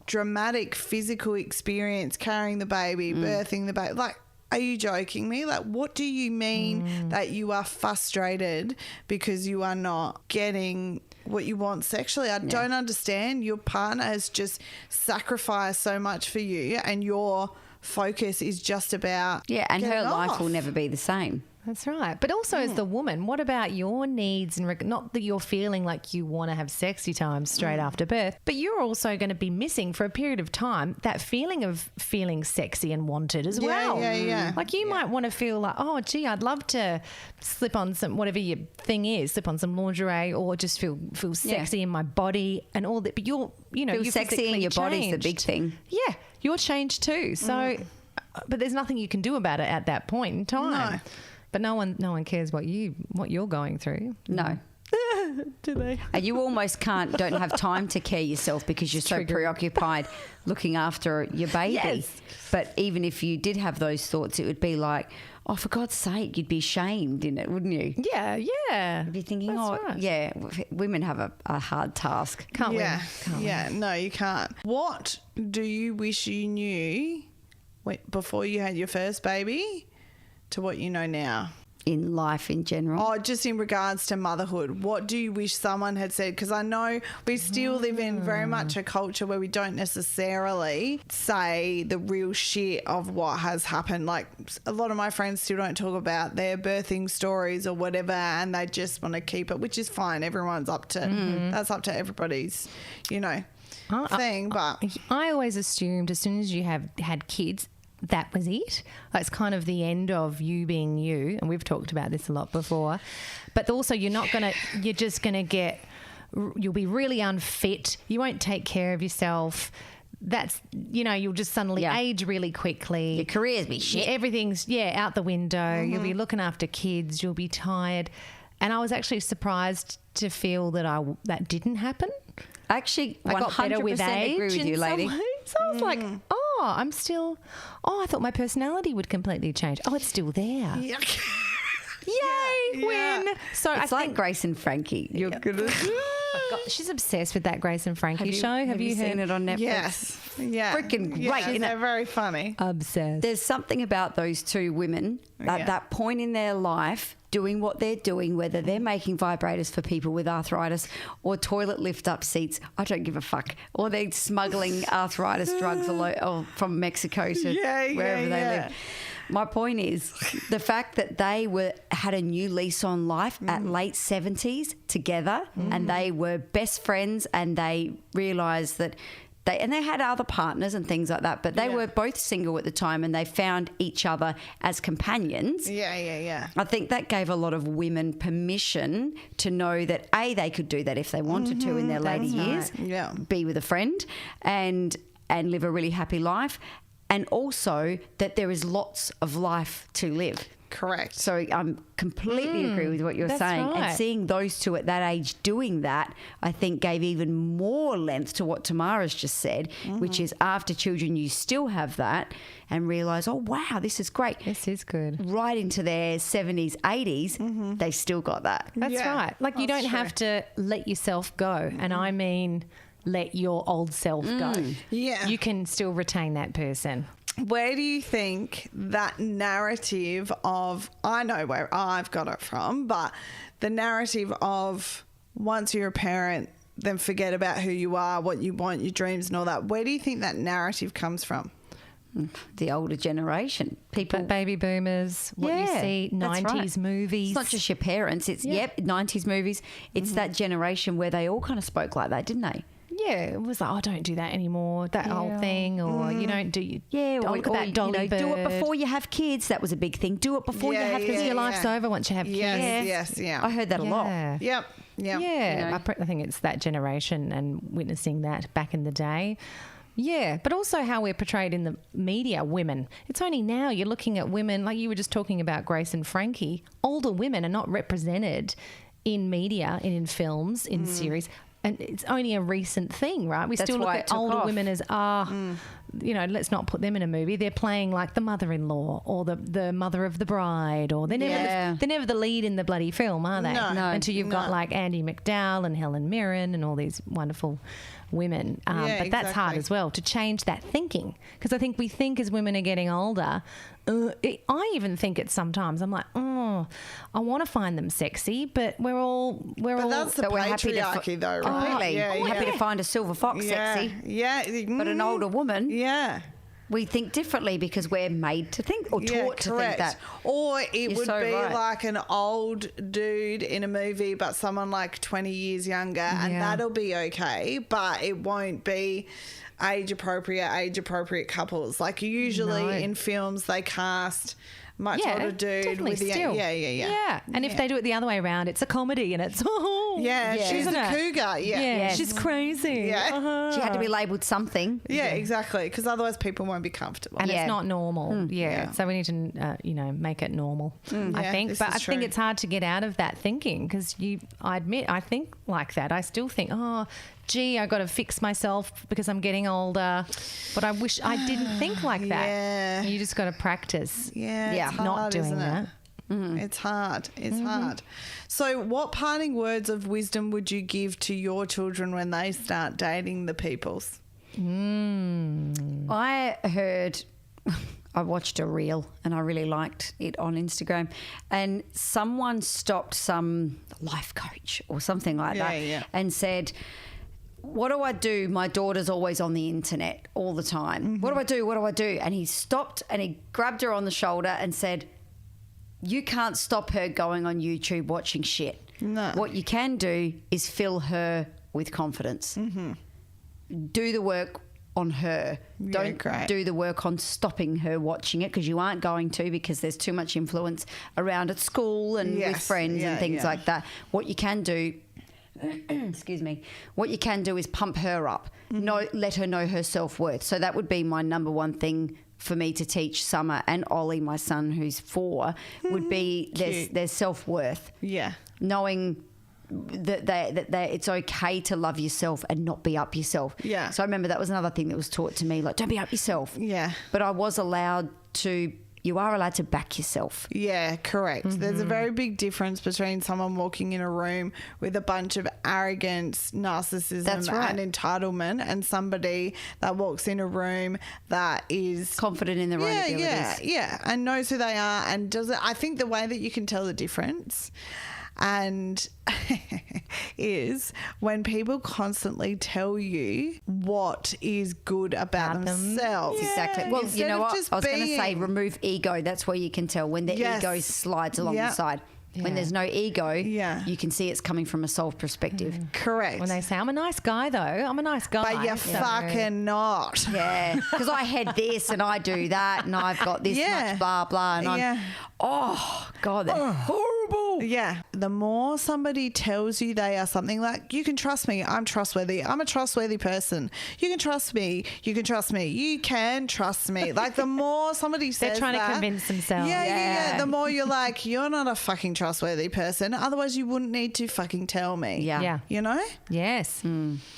dramatic physical experience, carrying the baby, birthing the baby, like, are you joking me? Like, what do you mean that you are frustrated because you are not getting what you want sexually? I don't understand. Your partner has just sacrificed so much for you and your focus is just about and her getting life off. will never be the same. That's right. But also as the woman, what about your needs? And not that you're feeling like you want to have sexy time straight after birth, but you're also going to be missing for a period of time that feeling of feeling sexy and wanted as well. Yeah. Like you might want to feel like, oh, gee, I'd love to slip on some, whatever your thing is, slip on some lingerie or just feel sexy in my body and all that. But you're Feel sexy in your body's the big thing. Yeah, you're changed too. So, but there's nothing you can do about it at that point in time. No. But no one cares what you're going through. No. Do they? And you almost don't have time to care yourself because you're so preoccupied looking after your baby. Yes. But even if you did have those thoughts, it would be like, oh, for God's sake, you'd be shamed in it, wouldn't you? Yeah. You'd be thinking, That's right. women have a hard task. Can't we? No, you can't. What do you wish you knew before you had your first baby to what you know now? In life in general. Oh, just in regards to motherhood, what do you wish someone had said? Because I know we still live in very much a culture where we don't necessarily say the real shit of what has happened. Like a lot of my friends still don't talk about their birthing stories or whatever, and they just want to keep it, which is fine. Everyone's up to that's up to everybody's, thing. But I always assumed as soon as you have had kids, that was it. That's kind of the end of you being you. And we've talked about this a lot before. But also you're just going to you'll be really unfit. You won't take care of yourself. That's, you'll just suddenly age really quickly. Your career's be shit. Everything's, out the window. You'll be looking after kids. You'll be tired. And I was actually surprised to feel that didn't happen. Actually, I got better with age. Agree with you, lady. So I was like, I thought my personality would completely change. Oh, it's still there. yeah. Yay, win. So It's like Grace and Frankie. You're good at she's obsessed with that Grace and Frankie show. Have you seen it on Netflix? Yes. Yeah. Freaking great. They're very funny. Obsessed. There's something about those two women at that point in their life doing what they're doing, whether they're making vibrators for people with arthritis or toilet lift-up seats, I don't give a fuck. Or they're smuggling arthritis drugs from Mexico to wherever they live. My point is the fact that they had a new lease on life at late 70s together and they were best friends and they realised that they had other partners and things like that, but they were both single at the time, and they found each other as companions. Yeah. I think that gave a lot of women permission to know that they could do that if they wanted to in their later years. Yeah. Be with a friend and live a really happy life, and also that there is lots of life to live. Correct. So I'm completely agree with what you're saying. right. And seeing those two at that age doing that, I think gave even more length to what Tamara's just said, which is after children, you still have that and realise, oh, wow, this is great. This is good. Right into their 70s, 80s, they still got that. That's right. Like, you don't That's have to let yourself go. And I mean, let your old self go. Yeah. You can still retain that person. Where do you think that narrative of, I know where I've got it from, but the narrative of once you're a parent, then forget about who you are, what you want, your dreams and all that. Where do you think that narrative comes from? The older generation. People, Baby boomers, what you see, that's 90s right. movies. It's not just your parents. It's, 90s movies. It's that generation where they all kind of spoke like that, didn't they? Yeah, it was like, oh, don't do that anymore, that whole thing, or you don't do. Yeah, don't look at that dolly bird. do it before you have kids. That was a big thing. Do it before you have kids. Your life's over once you have kids. Yes. I heard that a lot. Yep. Yeah, I think it's that generation and witnessing that back in the day. Yeah, but also how we're portrayed in the media, women. It's only now you're looking at women, like you were just talking about Grace and Frankie. Older women are not represented in media and in films, in series. And it's only a recent thing, right? We That's still look why at it took older off. women as, let's not put them in a movie. They're playing like the mother-in-law or the mother of the bride, or they're never the lead in the bloody film, are they? No. Until you've got like Andie MacDowell and Helen Mirren and all these wonderful women. But that's hard as well, to change that thinking, because I think we think as women are getting older, I even think it sometimes. I'm like, I want to find them sexy, but we're all. But that's the patriarchy, though, right? Completely. Happy to find a silver fox sexy. Yeah. But an older woman. Yeah. We think differently because we're made to think or taught to think that. Or it You're would so be right. like an old dude in a movie, but someone like 20 years younger, and that'll be okay, but it won't be age appropriate couples. Like usually in films they cast much older dude with the Yeah. And if they do it the other way around, it's a comedy and it's she's a cougar. Yeah, she's crazy. Yeah. She had to be labelled something. Yeah, exactly, because otherwise people won't be comfortable. And it's not normal. So we need to make it normal, I think. But I think it's hard to get out of that thinking, because I admit I think like that. I still think, I got to fix myself because I'm getting older. But I wish I didn't think like that. Yeah. You just got to practice. It's hard, not doing isn't that. It? It's hard. It's hard. So what parting words of wisdom would you give to your children when they start dating the peoples? I watched a reel and I really liked it on Instagram, and someone stopped some life coach or something like that and said, what do I do? My daughter's always on the internet all the time. What do I do? What do I do? And he stopped and he grabbed her on the shoulder and said, you can't stop her going on YouTube watching shit. No. What you can do is fill her with confidence. Do the work on her. Don't do the work on stopping her watching it, because you aren't going to, because there's too much influence around at school and with friends and things like that. What you can do excuse me, what you can do is pump her up. Let her know her self-worth. So that would be my number one thing for me to teach Summer and Ollie, my son who's 4, would be their self-worth. Yeah. Knowing that it's okay to love yourself and not be up yourself. Yeah. So I remember that was another thing that was taught to me, like, don't be up yourself. Yeah. But I was you are allowed to back yourself. Yeah, correct. There's a very big difference between someone walking in a room with a bunch of arrogance, narcissism and entitlement, and somebody that walks in a room that is confident in their own abilities. Yeah, and knows who they are and does it. I think the way that you can tell the difference and is when people constantly tell you what is good about themselves. Exactly. Well, Instead you know of what? just I was going to say being- remove ego. That's where you can tell when the ego slides along the side. When there's no ego, Yeah. you can see it's coming from a soul perspective. Correct. When they say, I'm a nice guy, though. I'm a nice guy. but you're fucking not. Yeah, because I had this and I do that and I've got this Yeah. much blah, blah. And Yeah. oh, God, that's horrible. Yeah. The more somebody tells you they are something, like, you can trust me, I'm trustworthy, I'm a trustworthy person, you can trust me, you can trust me, you can trust me. Like, the more somebody says They're trying that, to convince themselves. Yeah. The more you're like, you're not a fucking trustworthy person. Otherwise, you wouldn't need to fucking tell me. Yeah. You know? Yes.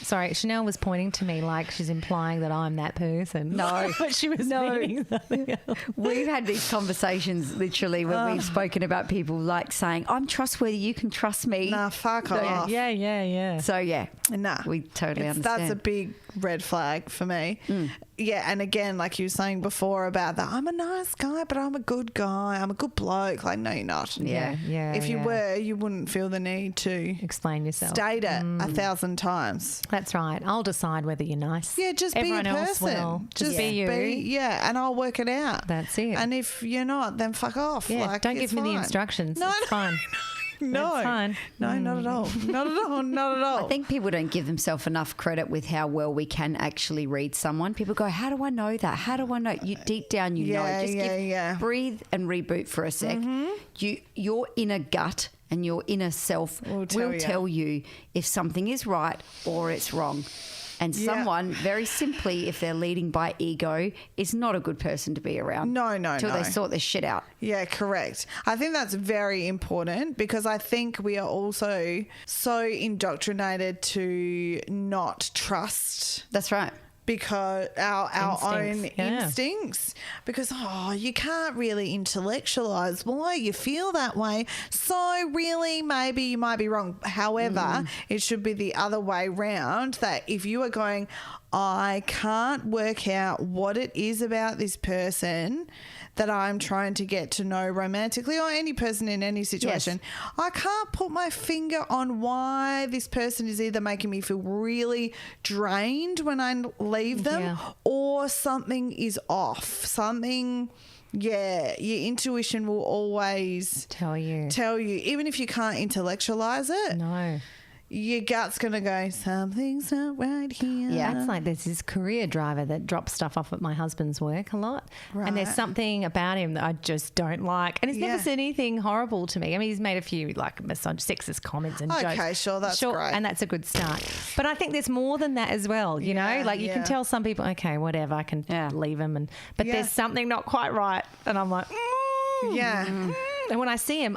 Sorry, Shanelle was pointing to me like she's implying that I'm that person. No. But she was meaning something else. We've had these conversations literally when we've spoken about people like saying, I'm trustworthy, you can trust me. Nah, fuck off. Yeah. So, yeah. Nah. We totally understand. That's a big red flag for me. Yeah, and again, like you were saying before about that, I'm a nice guy, but I'm a good guy. I'm a good bloke. Like, no, you're not. Yeah. If you were, you wouldn't feel the need to Explain yourself. state it 1,000 times. That's right. I'll decide whether you're nice. Yeah, just Everyone be a else person. will. Just be you. And I'll work it out. That's it. And if you're not, then fuck off. Yeah, Like, don't it's give me the fine. instructions. No, It's fine. No, It's fine. No, not at all. Not at all. Not at all. I think people don't give themselves enough credit with how well we can actually read someone. People go, how do I know that? How do I know? You deep down, you know. Just breathe and reboot for a sec. Your inner gut and your inner self will tell you if something is right or it's wrong. And someone, very simply, if they're leading by ego, is not a good person to be around. No. Until they sort their shit out. Yeah, correct. I think that's very important because I think we are also so indoctrinated to not trust. That's right. Because our own Instincts, yeah. instincts, because you can't really intellectualize why you feel that way, so really maybe you might be wrong. However, it should be the other way round, that if you are going, I can't work out what it is about this person that I'm trying to get to know romantically, or any person in any situation. Yes. I can't put my finger on why this person is either making me feel really drained when I leave them or something is off. Something, your intuition will always Tell you. Even if you can't intellectualize it. No. Your gut's going to go, something's not right here. Yeah, it's like there's this courier driver that drops stuff off at my husband's work a lot. Right. And there's something about him that I just don't like. And he's never said anything horrible to me. I mean, he's made a few like sexist comments and jokes. Okay, sure, that's great. And that's a good start. But I think there's more than that as well, you know? Like you can tell some people, okay, whatever, I can leave him. But there's something not quite right. And I'm like, And when I see him,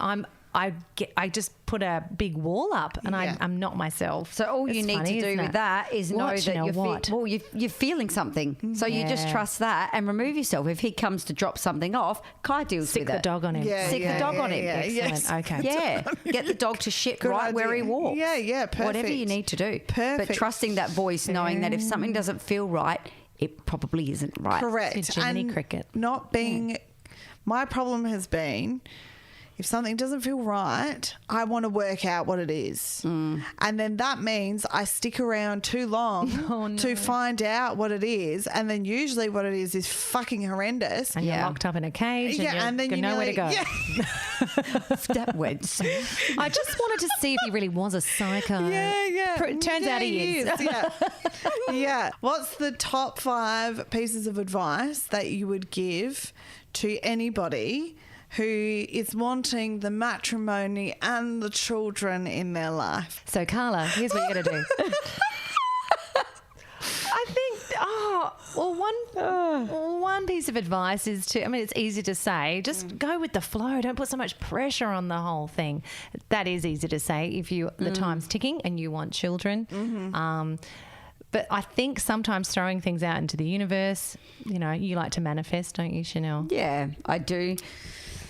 I just put a big wall up and I'm not myself. So all you need to do with that is know that you're feeling something. So you just trust that and remove yourself. If he comes to drop something off, Kai deals with it. Stick the dog on him. Stick the dog on him. Excellent. Yes. Okay. Yeah. Get the dog to shit Good right idea. where he walks. Yeah, perfect. Whatever you need to do. Perfect. But trusting that voice, knowing that if something doesn't feel right, it probably isn't right. Correct. It's Jiminy Cricket. Not being... My problem has been... If something doesn't feel right, I want to work out what it is. And then that means I stick around too long to find out what it is. And then usually what it is fucking horrendous. And you're locked up in a cage and then you know where to go. That went. I just wanted to see if he really was a psycho. Yeah. Turns out he is. Yeah. What's the top 5 pieces of advice that you would give to anybody who is wanting the matrimony and the children in their life? So, Carla, here's what you got to do. I think, one piece of advice is it's easy to say, just go with the flow. Don't put so much pressure on the whole thing. That is easy to say if the time's ticking and you want children. But I think sometimes throwing things out into the universe, you like to manifest, don't you, Shanelle? Yeah, I do.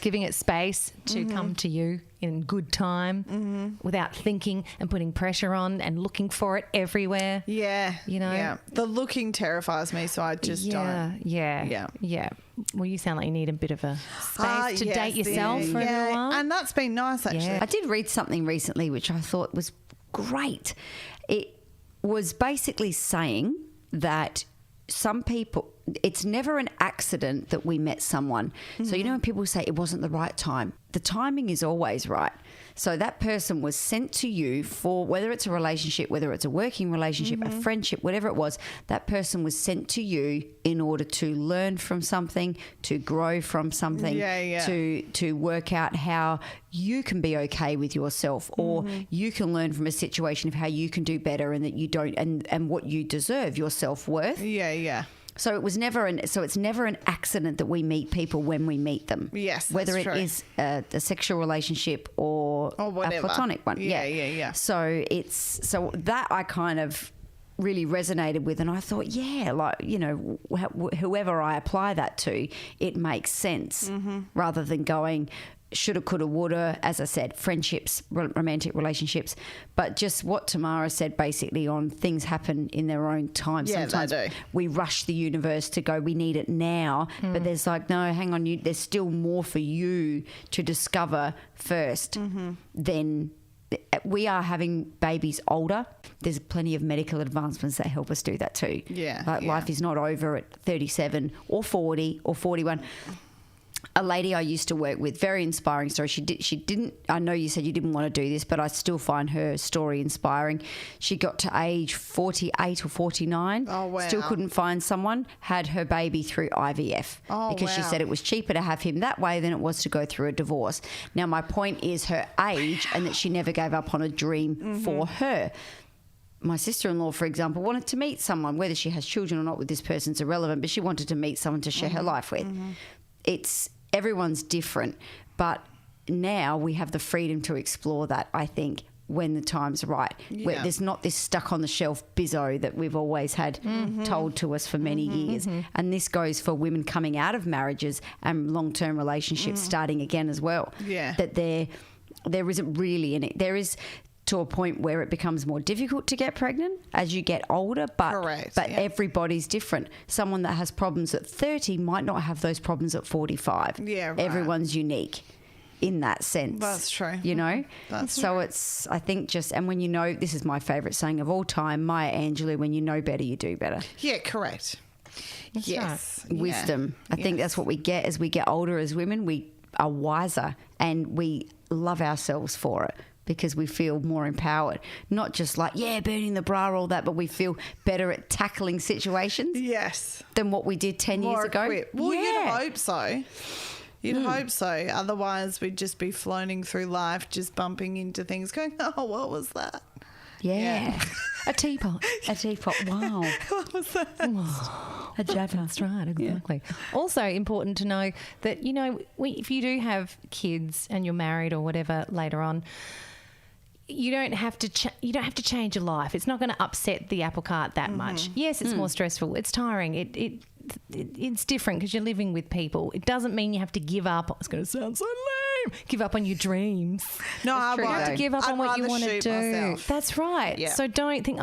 Giving it space to come to you in good time without thinking and putting pressure on and looking for it everywhere. Yeah. Yeah. The looking terrifies me, so I just don't. Yeah. Well, you sound like you need a bit of a space to date yourself for a little while. And that's been nice, actually. I did read something recently which I thought was great. It was basically saying that some people, it's never an accident that we met someone. So, when people say it wasn't the right time, the timing is always right. So that person was sent to you for, whether it's a relationship, whether it's a working relationship, a friendship, whatever it was, that person was sent to you in order to learn from something, to grow from something, to work out how you can be okay with yourself, or you can learn from a situation of how you can do better and that you don't, and what you deserve, your self-worth. So it's never an accident that we meet people when we meet them. Yes, whether that's it true. is a sexual relationship or a platonic one. Yeah. So so that I kind of really resonated with, and I thought, whoever I apply that to, it makes sense, rather than going shoulda, coulda, woulda, as I said, friendships, romantic relationships, but just what Tamara said basically on things happen in their own time. Yeah, sometimes they do. we rush the universe to go, we need it now, but there's no, hang on, there's still more for you to discover first. Then we are having babies older. There's plenty of medical advancements that help us do that too. Life is not over at 37 or 40 or 41. A lady I used to work with, very inspiring story. She didn't, I know you said you didn't want to do this, but I still find her story inspiring. She got to age 48 or 49. Oh, wow. Still couldn't find someone, had her baby through IVF. Because she said it was cheaper to have him that way than it was to go through a divorce. Now, my point is her age, and that she never gave up on a dream for her. My sister-in-law, for example, wanted to meet someone, whether she has children or not with this person's irrelevant, but she wanted to meet someone to share her life with. Everyone's different, but now we have the freedom to explore that, I think, when the time's right. Where there's not this stuck on the shelf bizzo that we've always had told to us for many years. And this goes for women coming out of marriages and long-term relationships starting again as well. That there isn't really any. There is to a point where it becomes more difficult to get pregnant as you get older, but everybody's different. Someone that has problems at 30 might not have those problems at 45. Everyone's unique in that sense. That's true. So it's, I think, and when this is my favourite saying of all time, Maya Angelou, when you know better, you do better. Yeah, correct. Yes. Wisdom. I think that's what we get as we get older as women. We are wiser and we love ourselves for it, because we feel more empowered. Not just like, burning the bra, all that, but we feel better at tackling situations than what we did 10 years ago. Equipped. Well, you'd hope so. You'd hope so. Otherwise, we'd just be floating through life, just bumping into things, going, oh, what was that? Yeah. A teapot. Wow. What was that? A jabber. That's right, exactly. Also important to know that, if you do have kids and you're married or whatever later on, you don't have to change your life. It's not going to upset the apple cart that much. Yes, it's more stressful. It's tiring. It's different because you're living with people. It doesn't mean you have to give up. It's going to sound so lame. Give up on your dreams. No, I You have to give up on what you want to do. Myself. That's right. Yeah. So don't think,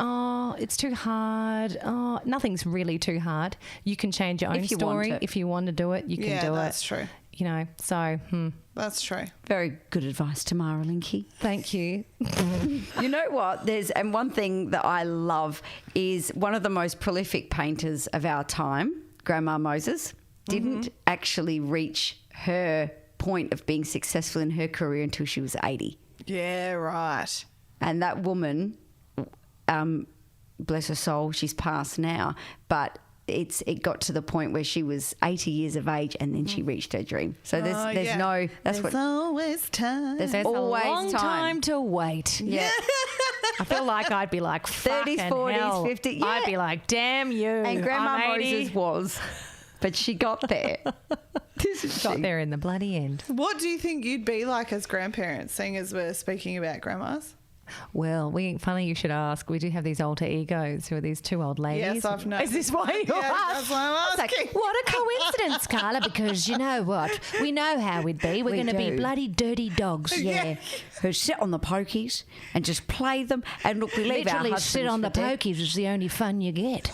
it's too hard. Nothing's really too hard. You can change your own story. If you want to do it, you can do it. Yeah, that's true. That's true. Very good advice, Tamara Linke. Thank you. You know what? And one thing that I love is one of the most prolific painters of our time, Grandma Moses, didn't actually reach her point of being successful in her career until she was 80. Yeah, right. And that woman, bless her soul, she's passed now, but it got to the point where she was 80 years of age and then she reached her dream. So there's always time. There's always a long time to wait. Yeah. I feel like I'd be like 30s, 40s, hell. 50s. Yeah. I'd be like, damn you. And Grandma I'm 80. Moses was. But she got there. Got there in the bloody end. What do you think you'd be like as grandparents, seeing as we're speaking about grandmas? Well, funny you should ask. We do have these alter egos who are these two old ladies. Yes, I've noticed. Is this why you asked? That's why I'm asking. What a coincidence, Carla, because you know what? We know how we'd be. We're going to be bloody dirty dogs. Yeah. Who sit on the pokies and just play them. And look, we leave Literally our sit on the pokies is the only fun you get.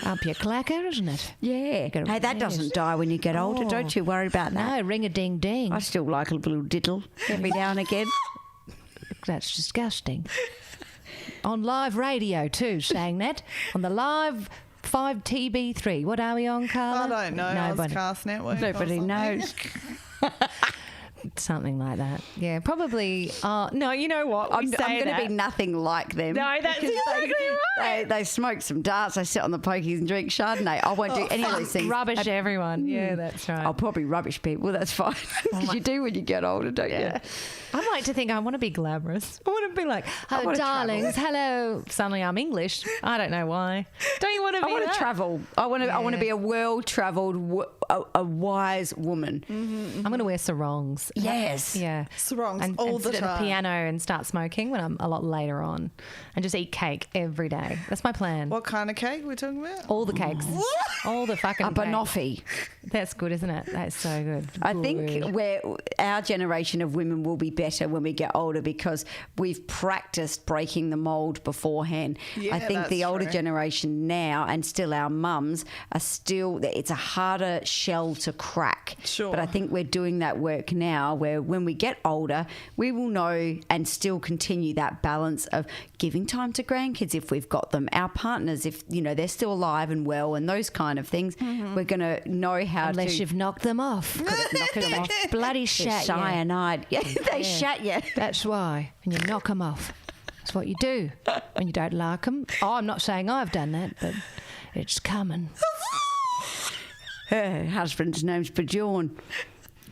Up your clacker, isn't it? Yeah. Hey, that doesn't die when you get older. Don't you worry about that. No, ring-a-ding-ding. I still like a little diddle every now and again. That's disgusting. On live radio too, saying that. On the live 5TB3. What are we on, Carla? I don't know. Ozcast Network. Nobody knows. Something like that. Yeah, probably. No, you know what? I'm going to be nothing like them. No, that's exactly right. They smoke some darts, they sit on the pokies and drink Chardonnay. I won't do any of those things. Rubbish everyone. Yeah, that's right. I'll probably rubbish people. That's fine. Because you do when you get older, don't you? I like to think I want to be glamorous. I want to be like, oh, darlings, hello. Suddenly I'm English. I don't know why. Don't you want to be I want to travel. I want to be a well-travelled, a wise woman. Mm-hmm. I'm going to wear sarongs. Yes. Yeah. Sarongs and all the sit time. at the piano and start smoking when I'm a lot later on and just eat cake every day. That's my plan. What kind of cake we're talking about? All the cakes. All the fucking A banoffee. That's good, isn't it? That's so good. I think our generation of women will be better when we get older because we've practiced breaking the mould beforehand. Yeah, I think the older generation now and still our mums are still, it's a harder shell to crack. Sure. But I think we're doing that work now where when we get older, we will know and still continue that balance of giving time to grandkids if we've got them, our partners if, they're still alive and well and those kind of things. Mm-hmm. We're going to know how Unless you've knocked them off. knock them off. Bloody shat you. Cyanide. Yeah, they shat you. That's why. And you knock them off. That's what you do when you don't like them. Oh, I'm not saying I've done that, but it's coming. Her husband's name's Bjorn.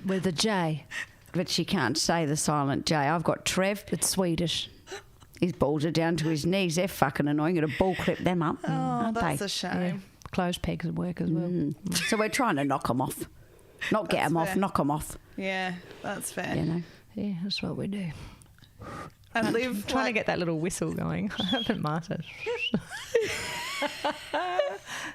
With a J. But she can't say the silent J. I've got Trev. It's Swedish. His balls are down to his knees. They're fucking annoying. Got to ball clip them up. Oh, that's a shame. Yeah. Clothes pegs would work as well. So we're trying to knock them off. Not get them off, knock them off. Yeah, that's fair. Yeah, that's what we do. And live trying to get that little whistle going. I haven't mastered.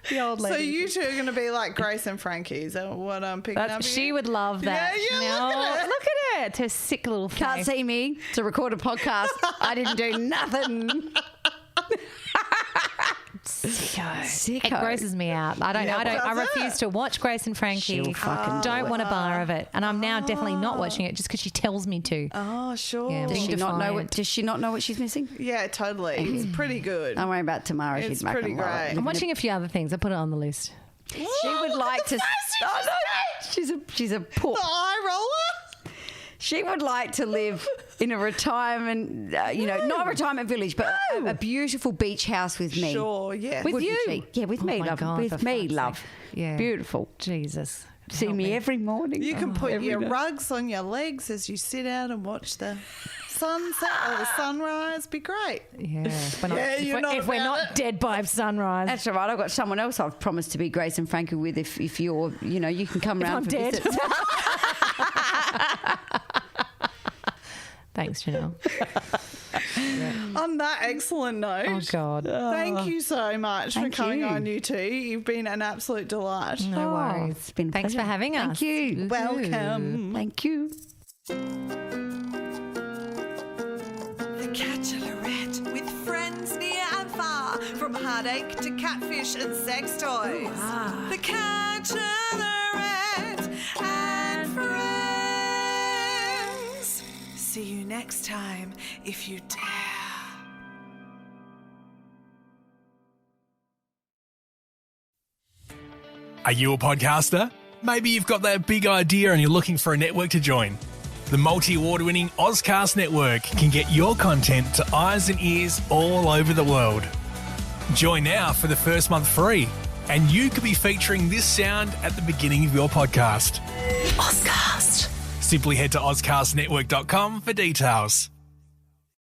The old lady. So you two are going to be like Grace and Frankie. Is that what I'm picking up? She would love that. Yeah, look at it. It's her sick little face. Can't see me to record a podcast. I didn't do nothing. Sicko. It grosses me out. I refuse to watch Grace and Frankie. Don't want a bar of it. And I'm now definitely not watching it just because she tells me to. Oh, sure. Yeah, does she not know what she's missing? Yeah, totally. It's pretty good. Don't worry about Tamara. It's She's pretty great. I'm watching a few other things. I put it on the list. She would like to. She's a poor. The eye roller. She would like to live in a retirement, not a retirement village, but a beautiful beach house with me. Sure, yeah. With you? She? Yeah, with me, love. God, with me, love. Yeah. Beautiful. Jesus. See me every morning. You can put your rugs on your legs as you sit out and watch the sunset or the sunrise. Be great. Yeah. If we're not dead by sunrise. That's all right. I've got someone else I've promised to be Grace and Frankie with if you're, you can come round for dead. visits. Thanks, Shanelle. On that excellent note. Oh, God. Thank you so much for coming on, you two. You've been an absolute delight. No worries. It's been Thanks for having us. Thank you. Welcome. Thank you. The Catch-A-Lorette with friends near and far, from heartache to catfish and sex toys. The Catch-A-Lorette and friends. See you next time, if you dare. Are you a podcaster? Maybe you've got that big idea and you're looking for a network to join. The multi-award-winning Ozcast Network can get your content to eyes and ears all over the world. Join now for the first month free, and you could be featuring this sound at the beginning of your podcast. Ozcast. Simply head to ozcastnetwork.com for details.